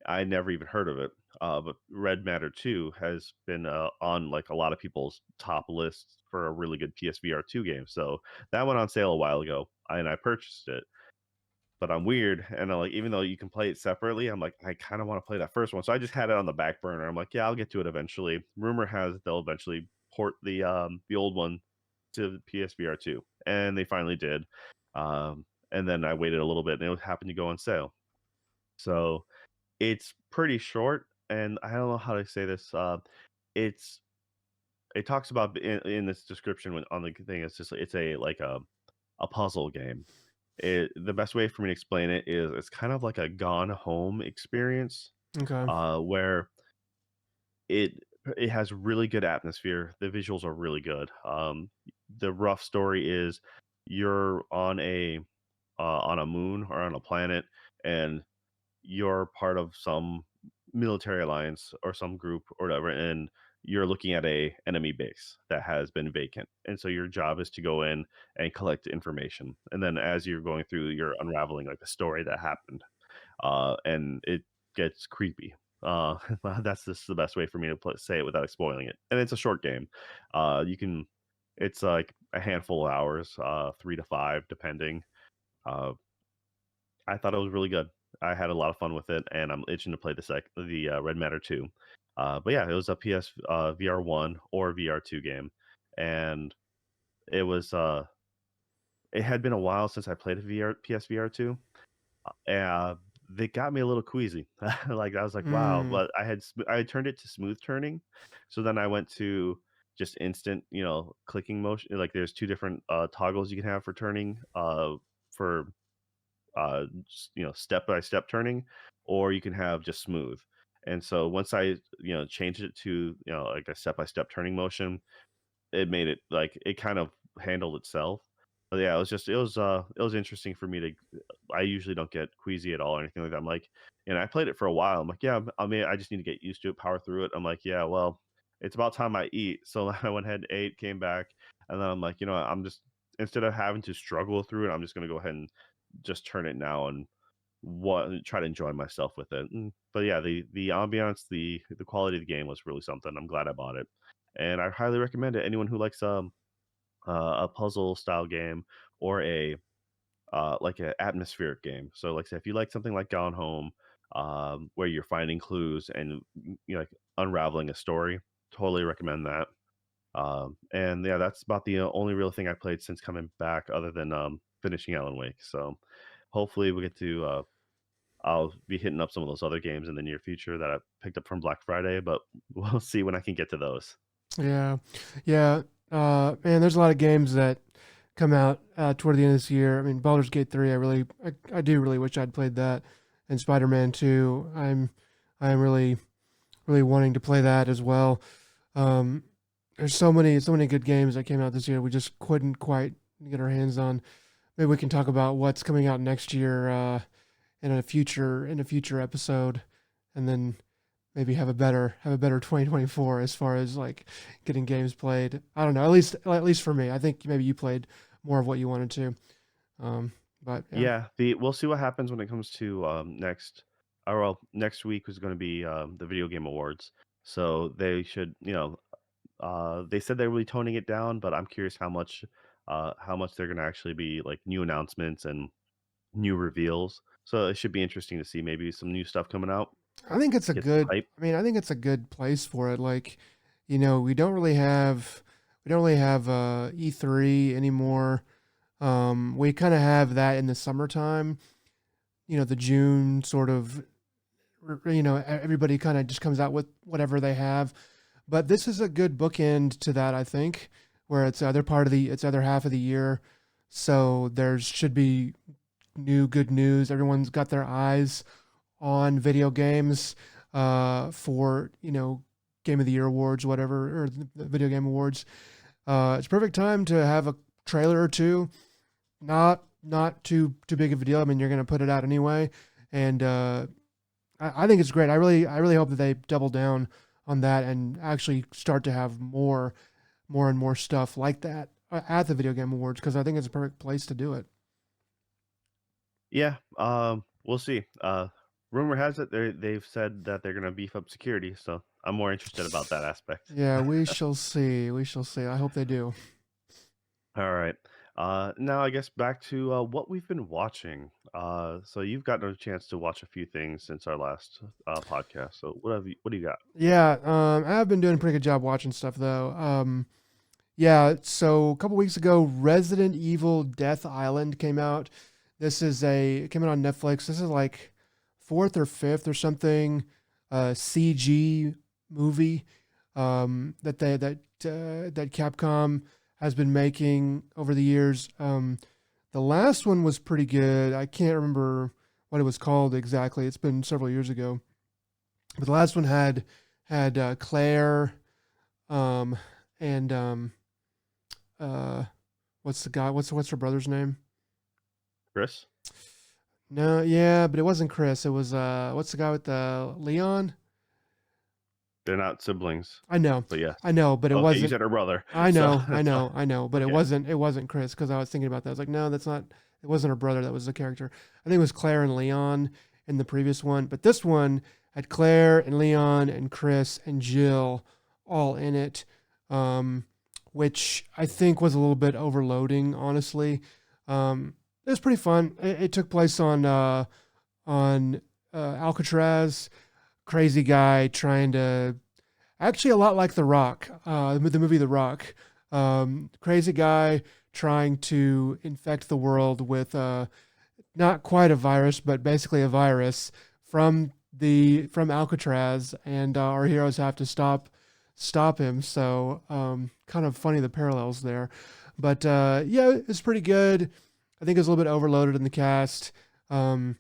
I never even heard of it. But Red Matter 2 has been on like a lot of people's top lists for a really good PSVR 2 game. So that went on sale a while ago, and I purchased it. But I'm weird, and I like even though you can play it separately, I'm like I kind of want to play that first one. So I just had it on the back burner. I'm like, yeah, I'll get to it eventually. Rumor has they'll eventually port the old one to PSVR 2, and they finally did. And then I waited a little bit, and it happened to go on sale. So it's pretty short, and I don't know how to say this. It's it talks about in this description on the thing. It's just it's a like a puzzle game. The best way for me to explain it is it's kind of like a Gone Home experience, Okay. where it it has really good atmosphere. The visuals are really good. The rough story is you're on a moon or on a planet, and you're part of some military alliance or some group or whatever, and you're looking at a enemy base that has been vacant, and so your job is to go in and collect information, and then as you're going through, you're unraveling like the story that happened, and it gets creepy. That's just the best way for me to say it without spoiling it, and it's a short game. You can it's like a handful of hours, 3 to 5 depending. uh, I thought it was really good. I had a lot of fun with it, and I'm itching to play the Red Matter 2. But yeah, it was a PS VR 1 or VR 2 game, and it was it had been a while since I played a PSVR 2. Uh, they got me a little queasy. Like I was like, wow, Mm, but I had turned it to smooth turning, so then I went to just instant, clicking motion. Like there's two different toggles you can have for turning. For step by step turning, or you can have just smooth. And so once I changed it to like a step by step turning motion, it made it like it kind of handled itself. But yeah, it was interesting for me to. I usually don't get queasy at all or anything like that. I'm like, and I played it for a while. I'm like, yeah, I mean, I just need to get used to it, power through it. I'm like, yeah, well, it's about time I eat. So I went ahead and ate, came back, and then I'm like, I'm just instead of having to struggle through it, I'm just gonna go ahead and just turn it now and try to enjoy myself with it. But yeah, the ambiance, the quality of the game was really something. I'm glad I bought it, and I highly recommend it. Anyone who likes a puzzle style game or a like an atmospheric game. So like say if you like something like Gone Home, where you're finding clues and like unraveling a story, totally recommend that. And yeah, that's about the only real thing I played since coming back, other than finishing Alan Wake. So hopefully we get to I'll be hitting up some of those other games in the near future that I picked up from Black Friday, but we'll see when I can get to those. Yeah, yeah. Man, there's a lot of games that come out toward the end of this year. I mean, Baldur's Gate 3, I do really wish I'd played that, and Spider-Man 2. I'm really wanting to play that as well. Um, there's so many good games that came out this year. We just couldn't quite get our hands on. Maybe we can talk about what's coming out next year in a future episode, and then maybe have a better 2024 as far as like getting games played. I don't know. At least for me, I think maybe you played more of what you wanted to. Um, but yeah, Yeah, we'll see what happens when it comes to next week is going to be the video game awards. So they should, they said they're really toning it down, but I'm curious how much they're going to actually be like new announcements and new reveals. So it should be interesting to see maybe some new stuff coming out, I think it's a get some good. hype. I mean, I think it's a good place for it. Like, we don't really have E3 anymore. We kind of have that in the summertime. The June sort of. Everybody kind of just comes out with whatever they have. But this is a good bookend to that, I think, where it's other half of the year. So there should be new good news. Everyone's got their eyes on video games for Game of the Year awards, whatever, or the video game awards. It's a perfect time to have a trailer or two. Not too big of a deal. I mean, you're gonna put it out anyway, and I think it's great. I really hope that they double down on that and actually start to have more and more stuff like that at the video game awards because I think it's a perfect place to do it. Yeah, we'll see. Rumor has it they've said that they're going to beef up security, so I'm more interested about that aspect. Yeah, we shall see. We shall see. I hope they do. All right. Now I guess back to what we've been watching. So you've gotten a chance to watch a few things since our last podcast. So what do you got? Yeah, I've been doing a pretty good job watching stuff though. Yeah, so a couple weeks ago, Resident Evil Death Island came out. It came out on Netflix. This is like fourth or fifth or something CG movie that Capcom has been making over the years. The last one was pretty good. I can't remember what it was called exactly. It's been several years ago. But the last one had Claire, um, and uh, what's the guy? What's her brother's name? Chris? No, yeah, but it wasn't Chris. It was what's the guy with the Leon? They're not siblings, I know, but yes. I know, but it Okay, you wasn't. said her brother. I So know, I that's fine. know, I know, but Okay. it wasn't Chris because I was thinking about that. I was like, no, that's not. It wasn't her brother. That was the character. I think it was Claire and Leon in the previous one, but this one had Claire and Leon and Chris and Jill all in it, um, which I think was a little bit overloading, honestly. It was pretty fun. It took place on Alcatraz. Crazy guy trying to actually a lot like The Rock, the movie The Rock. Crazy guy trying to infect the world with not quite a virus, but basically a virus from Alcatraz, and our heroes have to stop him. So kind of funny the parallels there, but yeah, it's pretty good. I think it's a little bit overloaded in the cast. Um,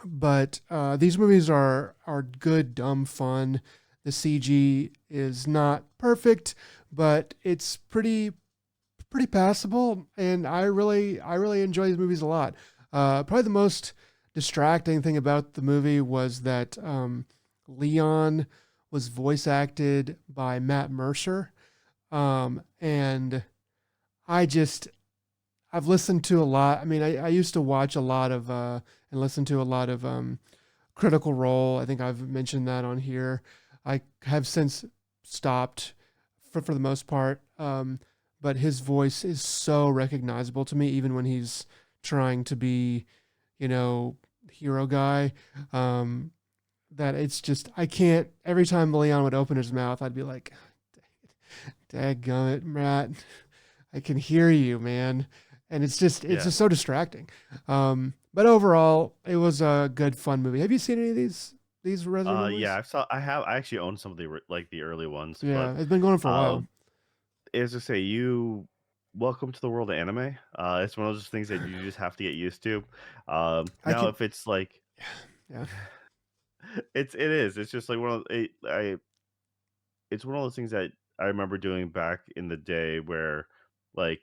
but these movies are good, dumb fun. The CG is not perfect, but it's pretty passable, and I really enjoy these movies a lot. Probably the most distracting thing about the movie was that Leon was voice acted by Matt Mercer, and I just I've listened to a lot. I mean, I used to watch a lot of and listen to a lot of Critical Role. I think I've mentioned that on here. I have since stopped for the most part. But his voice is so recognizable to me, even when he's trying to be, you know, hero guy. Um, that it's just I can't. Every time Leon would open his mouth, I'd be like, "Dadgummit, Matt, I can hear you, man." And it's Yeah. just so distracting. But overall, it was a good, fun movie. Have you seen any of these Resident Evil Yeah, movies? I actually own some of like the early ones, but Yeah, it's been going for a uh, while. as to say, welcome to the world of anime. It's one of those things that you just have to get used to. I Now can, if it's like, yeah, it's just like it's one of those things that I remember doing back in the day where, like,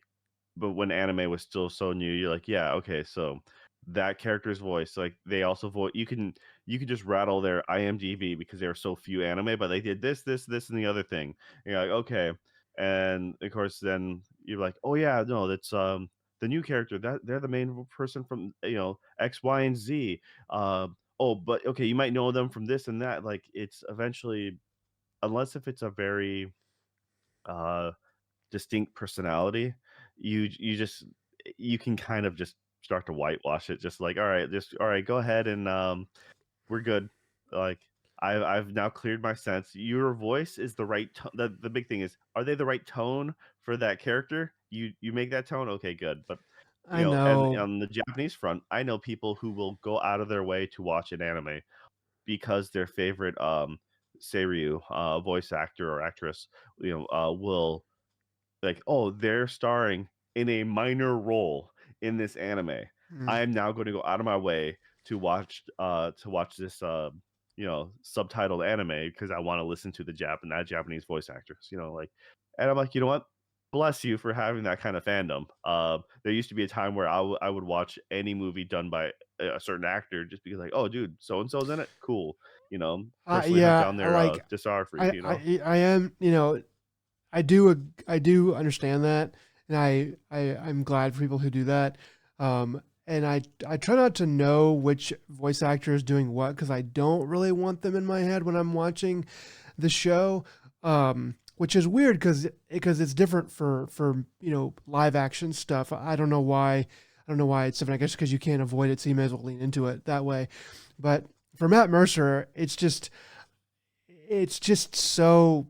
but when anime was still so new, you're like, yeah, okay, so that character's voice, like they also voice you can just rattle their IMDb because there are so few anime, but they did this, and the other thing. And you're like, okay. And of course then you're like, oh yeah, no, that's the new character, that they're the main person from X, Y, and Z. Oh, but okay, you might know them from this and that. Like it's eventually, unless if it's a very uh distinct personality, you just you can kind of just start to whitewash it, just like, all right, go ahead and we're good. Like I've now cleared my sense. Your voice is the right tone. The big thing is, are they the right tone for that character? You make that tone, okay, good. But I and know. on the Japanese front, I know people who will go out of their way to watch an anime because their favorite seiryu voice actor or actress will, like, oh, they're starring in a minor role in this anime. Mm. I am now going to go out of my way to watch this subtitled anime because I want to listen to the Japanese voice actors, like. And I'm like, you know what? Bless you for having that kind of fandom. There used to be a time where I would watch any movie done by a certain actor just because, like, oh, dude, so and so's in it, cool. Personally hunt Yeah, down their like discography. I am, I do understand that, and I'm glad for people who do that. And I try not to know which voice actor is doing what because I don't really want them in my head when I'm watching the show. Which is weird because it's different for live action stuff. I don't know why. I don't know why it's different. I guess because you can't avoid it, so you may as well lean into it that way. But for Matt Mercer, it's just so.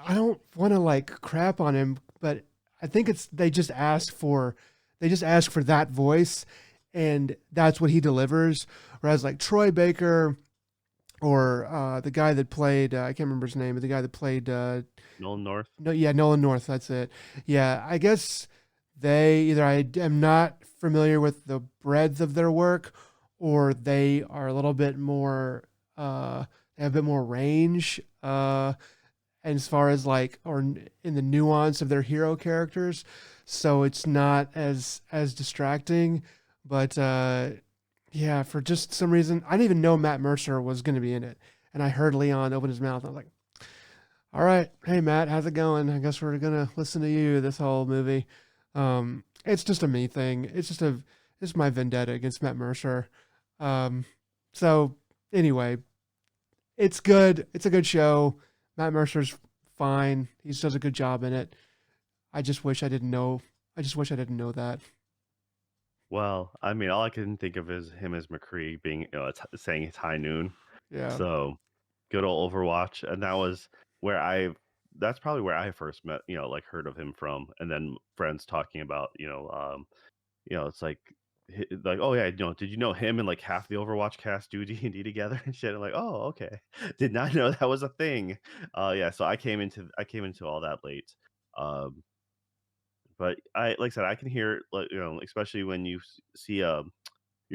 I don't want to like crap on him, but I think it's they just ask for that voice, and that's what he delivers. Whereas like Troy Baker or the guy that played I can't remember his name, but the guy that played Nolan North. no, yeah, Nolan North. That's it. Yeah, I guess they either I am not familiar with the breadth of their work, or they are a little bit more. They have a bit more range. And as far as like or in the nuance of their hero characters, so it's not as distracting. But yeah, for just some reason I didn't even know Matt Mercer was going to be in it, and I heard Leon open his mouth and I was like, all right, hey Matt, how's it going? I guess we're gonna listen to you this whole movie. It's just a me thing. It's my vendetta against Matt Mercer. um so anyway, it's good. It's a good show. Matt Mercer's fine. He does a good job in it. I just wish I didn't know. I just wish I didn't know that. Well, I mean, all I can think of is him as McCree being, saying it's high noon. Yeah. So good old Overwatch, and that's probably where I first met, like heard of him from, and then friends talking about, it's like, like, oh yeah, did you know him and like half the Overwatch cast do D&D together and shit? I'm like, oh, okay, did not know that was a thing. Yeah, so I came into all that late. Um, but like I said, I can hear, like, especially when see you're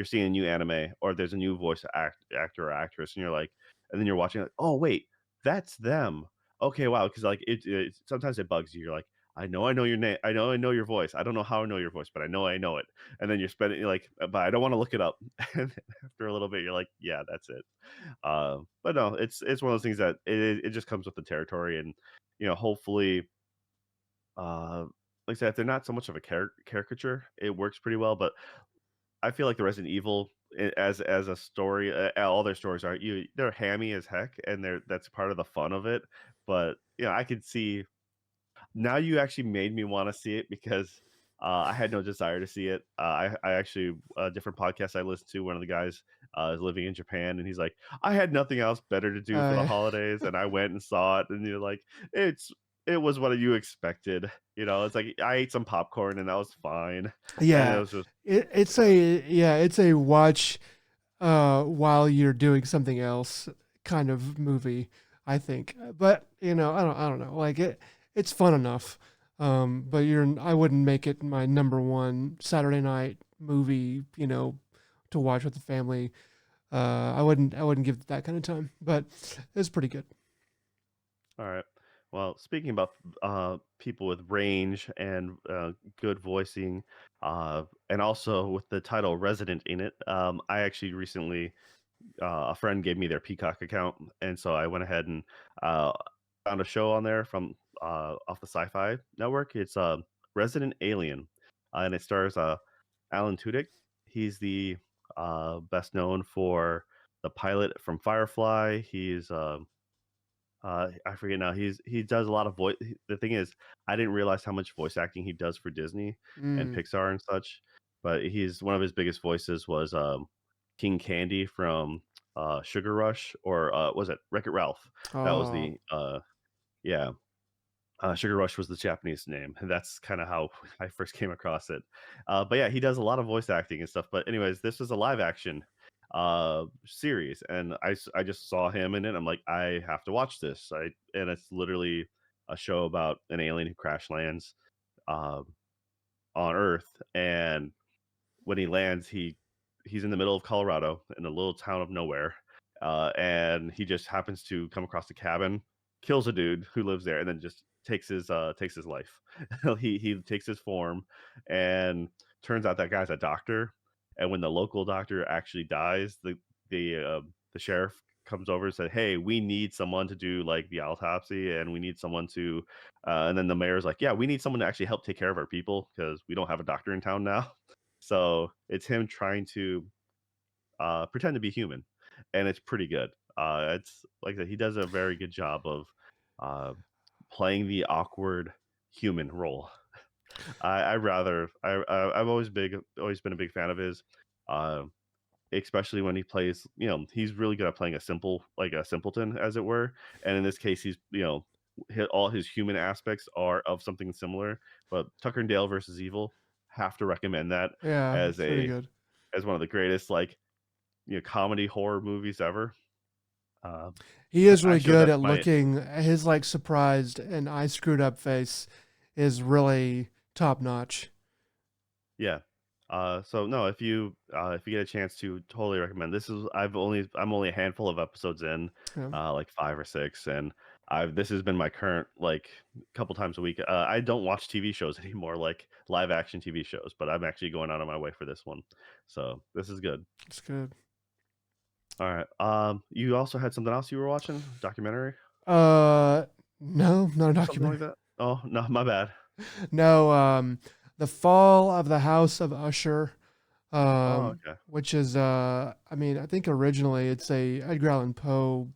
seeing a new anime or there's a new actor or actress, and you're like, and then you're watching like, oh wait, that's them. Okay, wow, because like sometimes it bugs you. You're like, I know your name, I know your voice. I don't know how I know your voice, but I know it. And then you're like, but I don't want to look it up. And then after a little bit, you're like, yeah, that's it. But no, it's one of those things that it just comes with the territory, and hopefully, uh, like I said, if they're not so much of a caricature, it works pretty well. But I feel like the Resident Evil, as a story, all their stories they're hammy as heck, and that's part of the fun of it. But I could see now. You actually made me want to see it because I had no desire to see it. I actually, a different podcast I listened to, one of the guys is living in Japan, and he's like, I had nothing else better to do for the Uh, holidays, and I went and saw it, and you're like, it's it was what you expected. It's like I ate some popcorn and that was fine, and it Yeah, was just it's a watch while you're doing something else kind of movie, I think. But I don't know. Like it's fun enough. But I wouldn't make it my number one Saturday night movie, to watch with the family. I wouldn't give it that kind of time, but it's pretty good. all right. Well, speaking about people with range and good voicing, and also with the title "Resident" in it, I actually recently a friend gave me their Peacock account, and so I went ahead and uh, found a show on there from off the Sci-Fi Network. It's Resident Alien, and it stars Alan Tudyk. He's the best known for the pilot from Firefly. I forget now. He does a lot of voice. The thing is, I didn't realize how much voice acting he does for Disney and Mm. Pixar and such. But he's one of his biggest voices was King Candy from Sugar Rush, or was it Wreck It Ralph? That was Oh, the yeah. Sugar Rush was the Japanese name, and that's kind of how I first came across it. But yeah, he does a lot of voice acting and stuff. But anyways, this is a live action series, and I just saw him in it. I'm like, I have to watch this. And it's literally a show about an alien who crash lands uh, on Earth, and when he lands, he's in the middle of Colorado in a little town of nowhere, and he just happens to come across a cabin, kills a dude who lives there, and then just takes his life. He takes his form, and turns out that guy's a doctor. And when the local doctor actually dies, the sheriff comes over and said, "Hey, we need someone to do like the autopsy, and we need someone to." And then the mayor's like, "Yeah, we need someone to actually help take care of our people because we don't have a doctor in town now." So it's him trying to pretend to be human, and it's pretty good. It's like I said, he does a very good job of uh, playing the awkward human role. I've always been a big fan of his, uh, especially when he plays. He's really good at playing a simpleton, as it were. And in this case, all his human aspects are of something similar. But Tucker and Dale versus Evil, have to recommend that yeah, as it's pretty a good. as one of the greatest comedy horror movies ever. Uh, He is really Actually, good that's at my looking. His like surprised and I screwed up face is really top notch. yeah. So no, if you get a chance to, totally recommend. I'm only a handful of episodes in, Yeah, like 5 or 6, and I've this has been my current like couple times a week. I don't watch TV shows anymore, like live action TV shows, but I'm actually going out of my way for this one. So this is good. it's good. All right. You also had something else you were watching, documentary, Uh, no, not a something documentary. like that. Oh no, my bad. No, the Fall of the House of Usher, Oh, um, okay. which is I mean, I think originally it's a Edgar Allan Poe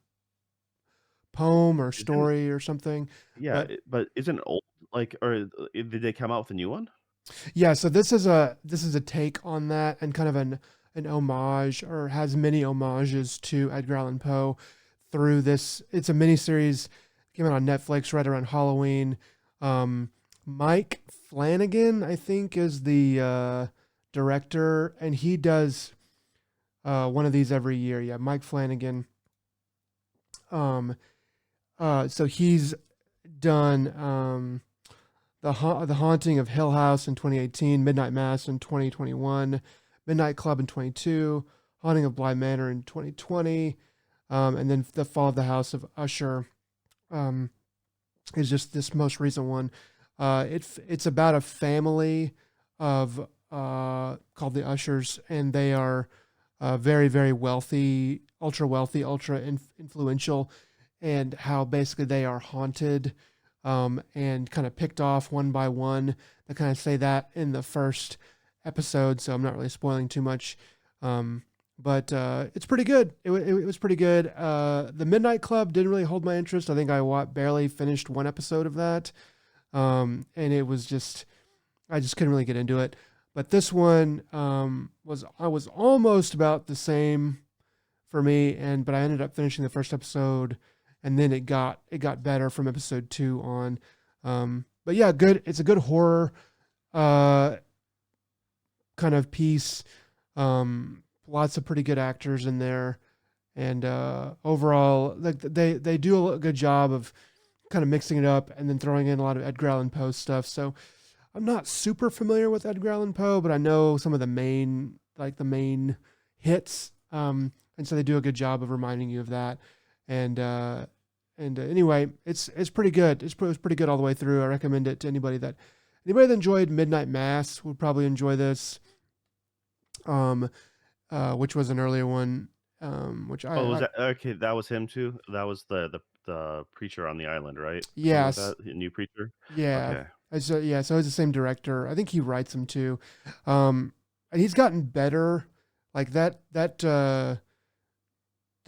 poem or Isn't story or something, Yeah, but but isn't it old, like, or did they come out with a new one? yeah, so this is a take on that and kind of an homage or has many homages to Edgar Allan Poe through this. It's a miniseries came out on Netflix right around Halloween. Um, Mike Flanagan, I think, is the director, and he does one of these every year. Yeah, Mike Flanagan. Um, so he's done. The Haunting of Hill House in 2018, Midnight Mass in 2021, Midnight Club in 22, Haunting of Bly Manor in 2020, and then The Fall of the House of Usher um, is just this most recent one. It's about a family of called the Ushers, and they are very very wealthy, ultra influential, and how basically they are haunted and kind of picked off one by one. They kind of say that in the first episode, so I'm not really spoiling too much. But it's pretty good. It was pretty good. The Midnight Club didn't really hold my interest. I think I barely finished one episode of that, and it was just I just couldn't really get into it. But this one was almost about the same for me, but I ended up finishing the first episode, and then it got better from episode 2 on. But yeah, good. It's a good horror uh, kind of piece. Lots of pretty good actors in there, and overall, like they do a good job of kind of mixing it up and then throwing in a lot of Edgar Allan Poe stuff. So I'm not super familiar with Edgar Allan Poe, but I know some of the main hits. And so they do a good job of reminding you of that. And anyway, it's pretty good. It's pretty good all the way through. I recommend it to anybody that enjoyed Midnight Mass would probably enjoy this. Um, which was an earlier one. Which Oh, was I that okay? That was him too. That was the preacher on the island, right? Something like yes, that. The new preacher. yeah. Okay. Yeah, so he's the same director. I think he writes them too. And he's gotten better. Like the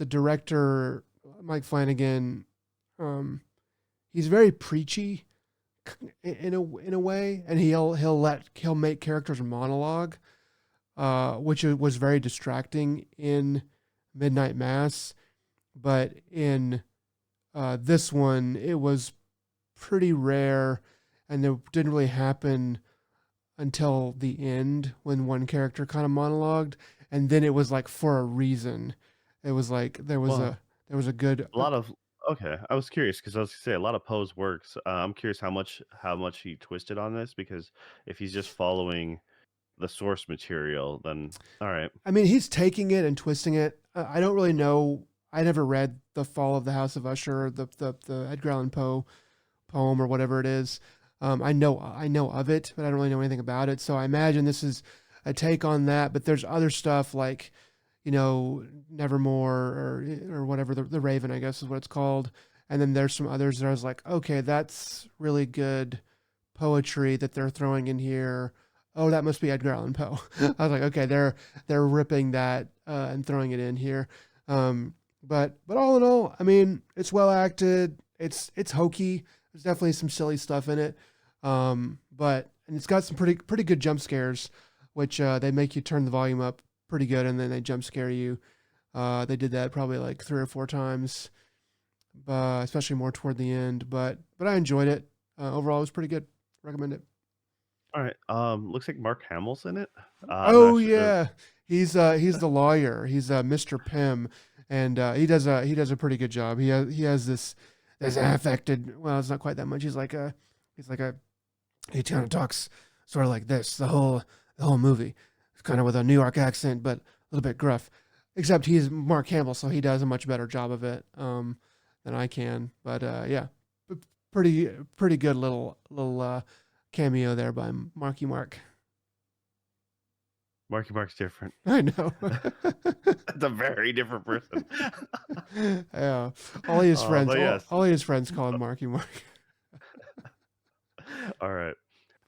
director Mike Flanagan, um, he's very preachy in a way, and he'll make characters monologue, which was very distracting in Midnight Mass. But in this one, it was pretty rare, and it didn't really happen until the end when one character kind of monologued, and then it was like for a reason. It was like Well, there was a good a lot of okay. I was curious because I was gonna say a lot of Poe's works. I'm curious how much he twisted on this because if he's just following the source material, then all right. I mean, he's taking it and twisting it. I don't really know. I never read The Fall of the House of Usher, the Edgar Allan Poe poem or whatever it is. I know of it, but I don't really know anything about it. So I imagine this is a take on that. But there's other stuff like, Nevermore or whatever the Raven, I guess is what it's called. And then there's some others that I was like, okay, that's really good poetry that they're throwing in here. Oh, that must be Edgar Allan Poe. I was like, okay, they're ripping that and throwing it in here. But all in all, I mean, it's well acted. It's hokey. There's definitely some silly stuff in it. But and it's got some pretty good jump scares, which they make you turn the volume up pretty good, and then they jump scare you. They did that probably like 3 or 4 times, especially more toward the end. But I enjoyed it. Overall, it was pretty good. Recommend it. All right. Looks like Mark Hamill's in it. I'm Oh not sure. yeah, he's the lawyer. He's Mr. Pym, and he does a pretty good job. He has this affected. Well, it's not quite that much. He's like a he kind of talks sort of like this the whole movie. It's kind of with a New York accent, but a little bit gruff. Except he's Mark Hamill, so he does a much better job of it than I can. But yeah, pretty good little cameo there by Marky Mark. Marky Mark's different. I know. That's a very different person. Yeah, But yes. all his friends call him Marky Mark. All right.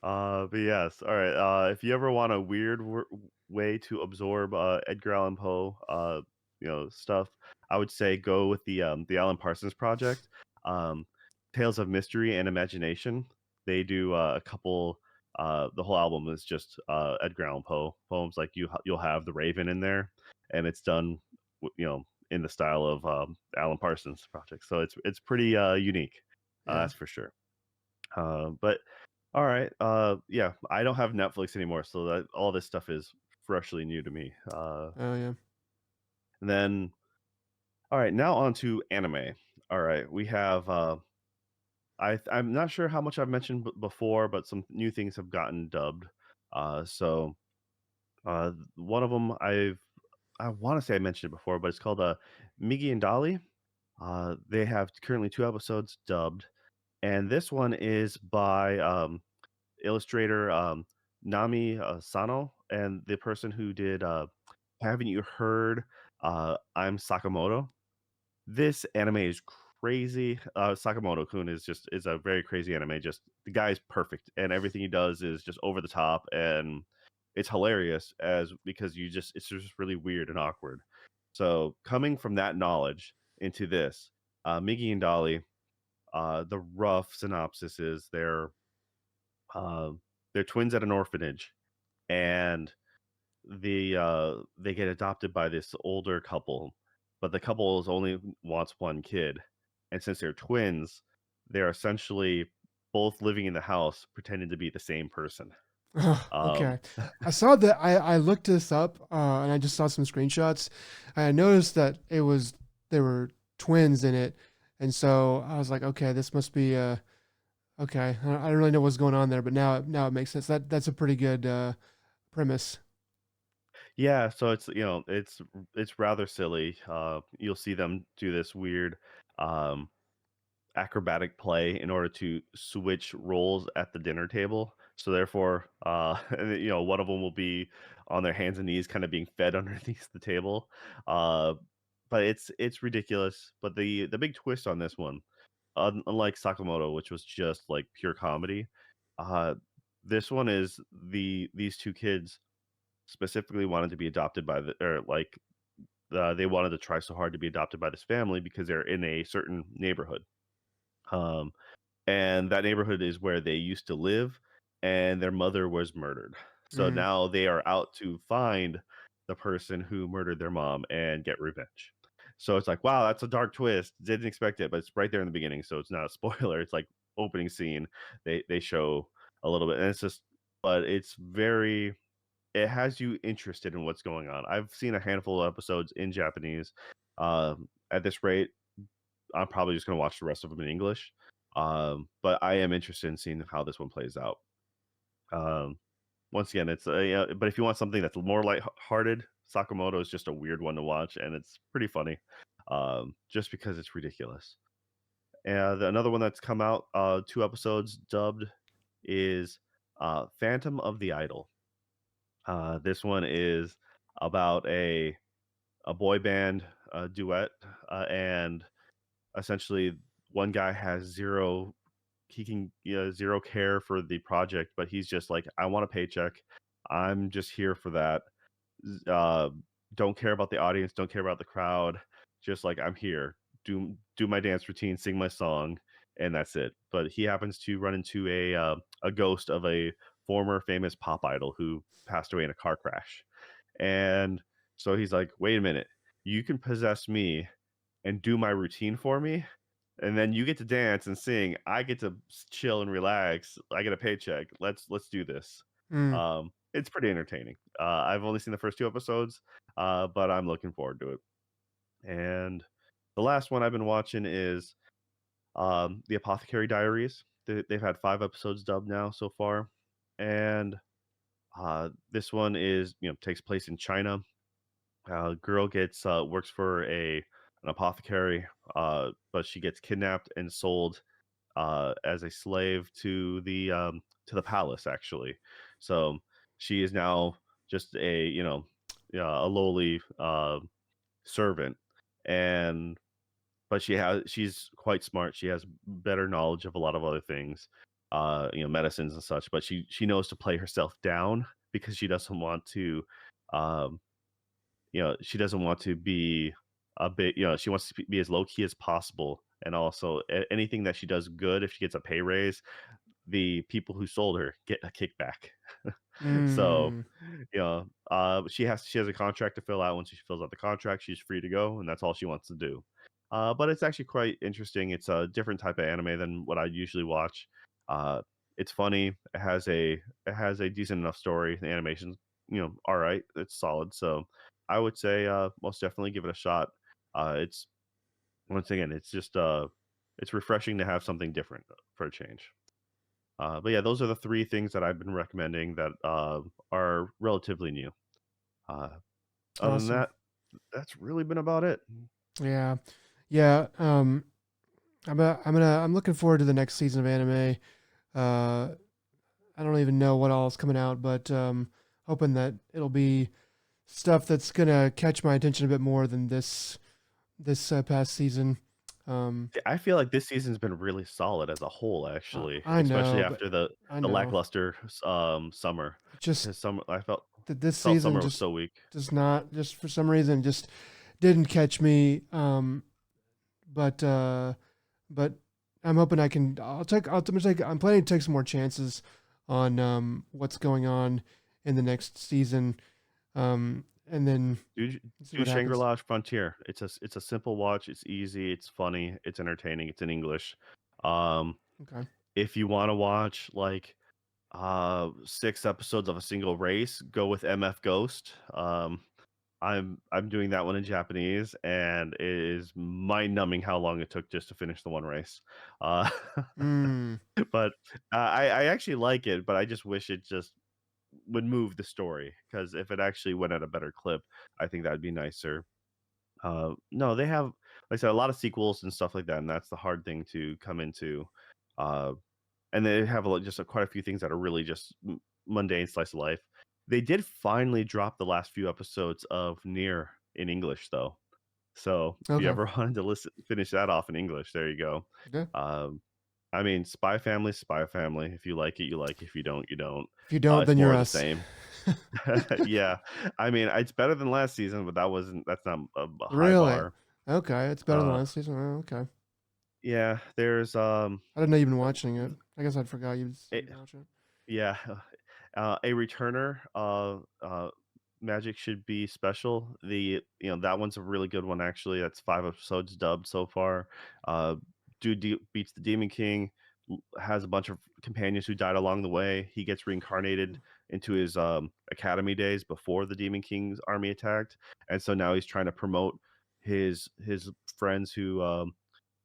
But yes. All right. If you ever want a weird way to absorb Edgar Allan Poe, stuff, I would say go with the Alan Parsons Project, um, Tales of Mystery and Imagination. They do a couple. The whole album is just Edgar Allan Poe poems. Like you'll have the Raven in there, and it's done, in the style of Alan Parsons Project. So it's pretty unique, Yeah. that's for sure. But all right, yeah, I don't have Netflix anymore, so that all this stuff is freshly new to me. Oh yeah. And then, all right, now on to anime. All right, we have. I'm not sure how much I've mentioned before, but some new things have gotten dubbed. So one of them I want to say I mentioned it before, but it's called Migi and Dolly. They have currently 2 episodes dubbed, and this one is by illustrator Nami Sano, and the person who did Haven't You Heard? I'm Sakamoto. This anime is crazy. Sakamoto-kun is a very crazy anime. Just the guy's perfect, and everything he does is just over the top, and it's hilarious as because it's just really weird and awkward. So coming from that knowledge into this, Miggy and Dolly, the rough synopsis is uh, they're twins at an orphanage, and they get adopted by this older couple, but the couple only wants one kid, and since they're twins, they're essentially both living in the house pretending to be the same person. Oh, Um, okay. I saw that. I looked this up, and I just saw some screenshots. I noticed that there were twins in it, and so I was like, okay, this must be okay. I don't really know what's going on there, but now it makes sense. That's a pretty good premise. yeah, so it's rather silly. You'll see them do this weird um, acrobatic play in order to switch roles at the dinner table. So therefore, one of them will be on their hands and knees, kind of being fed underneath the table. Uh, but it's ridiculous. But the big twist on this one, unlike Sakamoto, which was just like pure comedy, uh, this one is these two kids specifically wanted to be adopted by they wanted to try so hard to be adopted by this family because they're in a certain neighborhood. Um, and that neighborhood is where they used to live, and their mother was murdered. So Mm, now they are out to find the person who murdered their mom and get revenge. So it's like, wow, that's a dark twist. Didn't expect it, but it's right there in the beginning, so it's not a spoiler. It's like opening scene. They show a little bit, and it's just, but it's very. It has you interested in what's going on. I've seen a handful of episodes in Japanese. At this rate, I'm probably just gonna watch the rest of them in English. But I am interested in seeing how this one plays out. Um, Once again, it's yeah, but if you want something that's more lighthearted, Sakamoto is just a weird one to watch, and it's pretty funny, just because it's ridiculous. And another one that's come out, 2 episodes dubbed, is Phantom of the Idol. This one is about a boy band duet, and essentially one guy has zero he can zero care for the project, but he's just like, I want a paycheck. I'm just here for that. Z- Uh, don't care about the audience, don't care about the crowd. Just like I'm here, do my dance routine, sing my song, and that's it. But he happens to run into a ghost of a former famous pop idol who passed away in a car crash, and so he's like, wait a minute, you can possess me and do my routine for me, and then you get to dance and sing. I get to chill and relax. I get a paycheck. Let's do this. mm. It's pretty entertaining. I've only seen the first 2 episodes, but I'm looking forward to it. And the last one I've been watching is the Apothecary Diaries. They've had 5 episodes dubbed now so far, and this one is takes place in China. Girl gets works for a an apothecary, but she gets kidnapped and sold as a slave to the palace, actually. So she is now just a lowly servant, and but she's quite smart. She has better knowledge of a lot of other things, medicines and such. But she knows to play herself down because she doesn't want to. Um, she doesn't want to be a bit, she wants to be as low key as possible. And also, anything that she does good, if she gets a pay raise, the people who sold her get a kickback. So, Mm. she has a contract to fill out. Once she fills out the contract, she's free to go, and that's all she wants to do. But it's actually quite interesting. It's a different type of anime than what I usually watch. Uh, it's funny. It has a decent enough story. The animation's all right. It's solid. So I would say most definitely give it a shot. It's once again, it's refreshing to have something different for a change. But yeah, those are the 3 things that I've been recommending that are relatively new. Uh, Other than Awesome. that, that's really been about it. Yeah, yeah. I'm looking forward to the next season of anime. Uh, I don't even know what all is coming out, but hoping that it'll be stuff that's gonna catch my attention a bit more than this past season. Um, I feel like this season's been really solid as a whole, actually, I especially know, but after the I the know lackluster summer. just Because summer, I that this felt season summer was just so weak. does not just for some reason just didn't catch me. But but I'm hoping I can. I'm planning to take some more chances on what's going on in the next season. And then Do see do what happens. Shangri-La Frontier. It's a simple watch. It's easy. It's funny. It's entertaining. It's in English. Um, Okay. if you want to watch like 6 episodes of a single race, go with MF Ghost. I'm doing that one in Japanese, and it is mind-numbing how long it took just to finish the one race. Uh, Mm. but I actually like it, but I just wish it just would move the story because if it actually went at a better clip, I think that'd be nicer. No, they have, like I said, a lot of sequels and stuff like that, and that's the hard thing to come into. Uh, and they have quite a few things that are really just mundane slice of life. They did finally drop the last few episodes of Near in English, though. So if you Okay. ever wanted to finish that off in English, there you go. Yeah. Um, I mean, Spy Family, Spy Family. If you like it, you like it. If you don't, you don't. If you don't, It's then more you're of the us. same. Yeah, I mean, it's better than last season, but that's not a high Really? bar. Okay, it's better than Uh, last season. Oh, okay. yeah, there's I didn't know you've been watching it. I guess I'd forgot you said a, you've been watching it. yeah, a returner. Magic should be special. That one's a really good one actually. That's 5 episodes dubbed so far. Uh, beats the Demon King. Has a bunch of companions who died along the way. He gets reincarnated into his academy days before the Demon King's army attacked, and so now he's trying to promote his friends who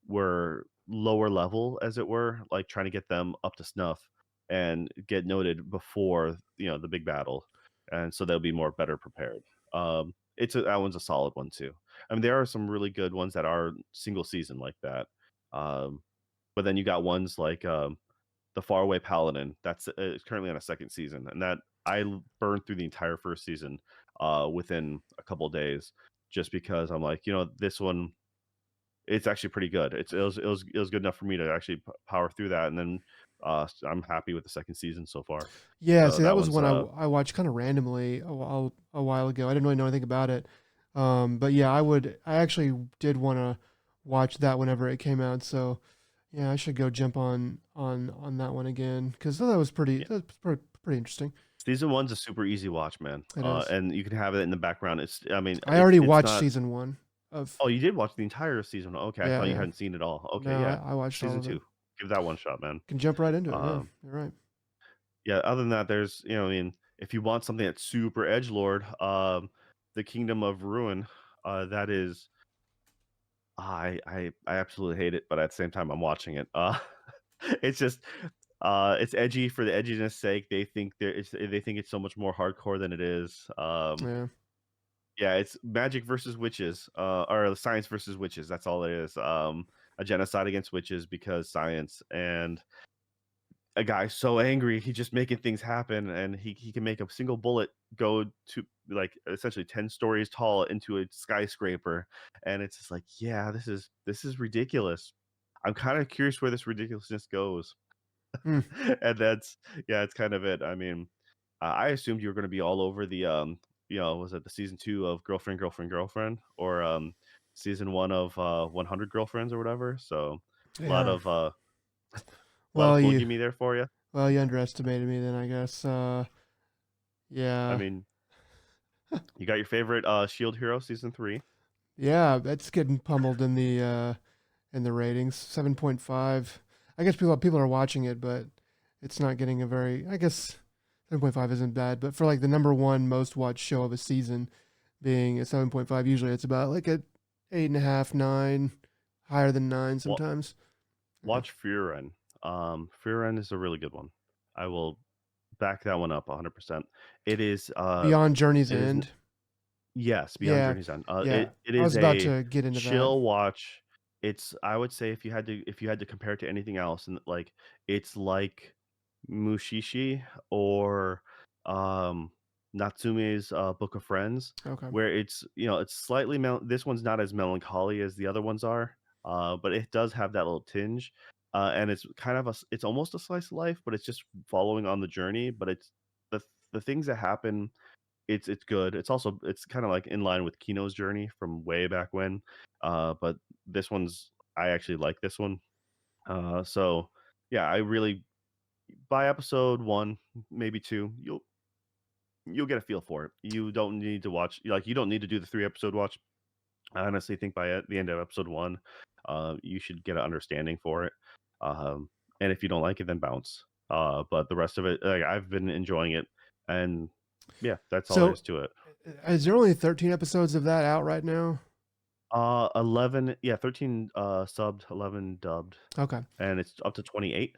were lower level, as it were, like trying to get them up to snuff and get noted before the big battle, and so they'll be better prepared. That one's a solid one too. I mean, there are some really good ones that are single season like that, um, but then you got ones like the Faraway Paladin that's is currently on a second season, and that burned through the entire first season within a couple days, just because I'm like, this one it's actually pretty good. It was good enough for me to actually power through that, and then I'm happy with the second season so far. Yeah, So see, that that was one's one I watched kind of randomly a while ago. I didn't really know anything about it, but yeah, I actually did want to watch that whenever it came out. So yeah, I should go jump on that one again because that was yeah. pretty interesting. Season one's a super easy watch, man. It is. And you can have it in the background. I mean, I already it's watched not. season one of Oh, you did watch the entire season. Okay, I yeah thought you yeah. hadn't seen it all. Okay, No, I, yeah, I watched all season of it. two. Give that one shot, man. Can jump right into it. Yeah, Um, you're right. yeah. Other than that, there's I mean, if you want something that's super edge lord, the Kingdom of Ruin, that is I absolutely hate it, but at the same time, I'm watching it. It's just it's edgy for the edginess sake. They think it's so much more hardcore than it is. Yeah. Yeah, it's magic versus witches, or science versus witches. That's all it is. A genocide against witches because science, and a guy so angry he's just making things happen, and he can make a single bullet go to like essentially 10 stories tall into a skyscraper, and it's just like, yeah, this is ridiculous. I'm kind of curious where this ridiculousness goes. Hmm. And that's yeah, it's kind of it. I mean, I assumed you were going to be all over the was it the season 2 of Girlfriend, Girlfriend, Girlfriend, or season 1 of 100 Girlfriends or whatever. So a lot Yeah. of uh a lot of Well, cool you gimme there for you. well you underestimated me then, I guess. I Yeah. mean, you got your favorite Shield hero season 3. Yeah, that's getting pummeled in the ratings. 7.5. I guess people are watching it, but it's not getting a very. I guess 7.5 isn't bad, but for like the number one most watched show of a season being a 7.5, usually it's about like a 8.5, 9, higher than 9 Wa- sometimes. Yeah. Watch Furen. Furen is a really good one. I will back that one up 100%. It is Beyond Journey's it is End. Yes, Beyond Yeah, Journey's End. yeah. It I was is about a to get into that. chill watch. I would say if you had to compare it to anything else, and like it's like Mushishi or um Natsume's Book of Friends, Okay. where it's slightly this one's not as melancholy as the other ones are, but it does have that little tinge. And it's kind of it's almost a slice of life, but it's just following on the journey. But it's the things that happen, it's good. It's kind of like in line with Kino's journey from way back when. But this one's I actually like this one. So yeah, I really by episode 1, maybe 2, you'll get a feel for it. You don't need to watch like you don't need to do the 3 episode watch. I honestly think by the end of episode 1, you should get an understanding for it. Um, and if you don't like it, then bounce. But the rest of it, like, I've been enjoying it, and yeah, that's all there So, is to it. is there only 13 episodes of that out right now? 11, yeah, 13 subbed, 11 dubbed, Okay. and it's up to 28.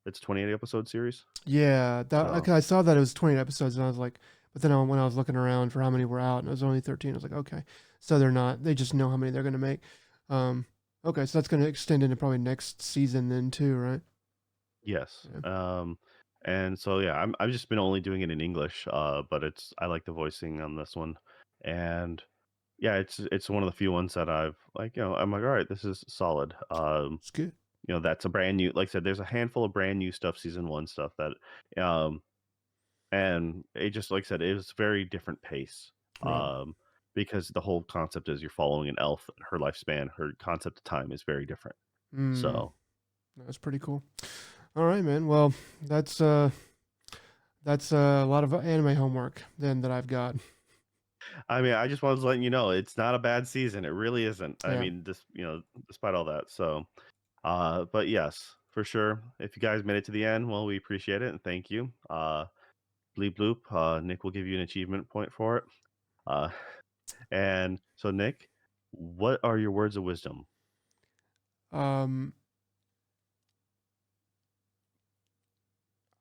It's a 28 episode series. Yeah, that So okay, I saw that it was 20 episodes, and I was like, but then when I was looking around for how many were out, and it was only 13, I was like, okay, so they're not, they just know how many they're going to make. Um, okay, so that's going to extend into probably next season then too, right? yes. Yeah. And so yeah, I've just been only doing it in English, but I like the voicing on this one. And yeah, it's one of the few ones that I've like, I'm like, all right, this is solid. It's good. That's a brand new, like I said, there's a handful of brand new stuff, season one stuff that um and it just, like I said, it was very different pace. Right. Um because the whole concept is you're following an elf, her lifespan, her concept of time is very different. Mm, So that's pretty cool. All right, man. Well, that's uh that's a lot of anime homework then that I've got. I mean, I just wanted to let you know it's not a bad season. It really isn't. I Yeah. mean, despite all that. So, but yes, for sure. If you guys made it to the end, well, we appreciate it and thank you. Bleep bloop. Nick will give you an achievement point for it. Uh, and so, Nick, what are your words of wisdom? Um,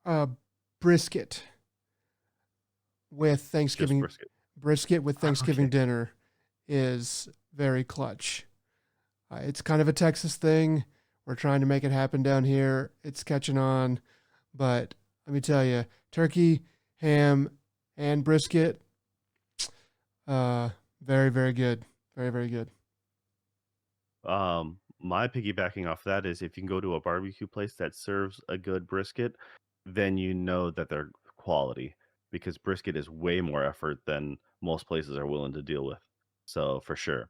uh, brisket with Just Thanksgiving brisket. brisket with Thanksgiving Okay. dinner is very clutch. It's kind of a Texas thing. We're trying to make it happen down here. It's catching on, but let me tell you, turkey, ham, and brisket, very very good, very very good. My piggybacking off that is if you can go to a barbecue place that serves a good brisket, then you know that they're quality because brisket is way more effort than most places are willing to deal with. So for sure.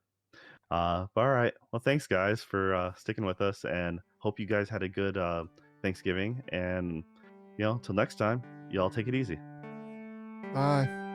But all right. Well, thanks guys for sticking with us, and hope you guys had a good Thanksgiving. And till next time, y'all take it easy. Bye.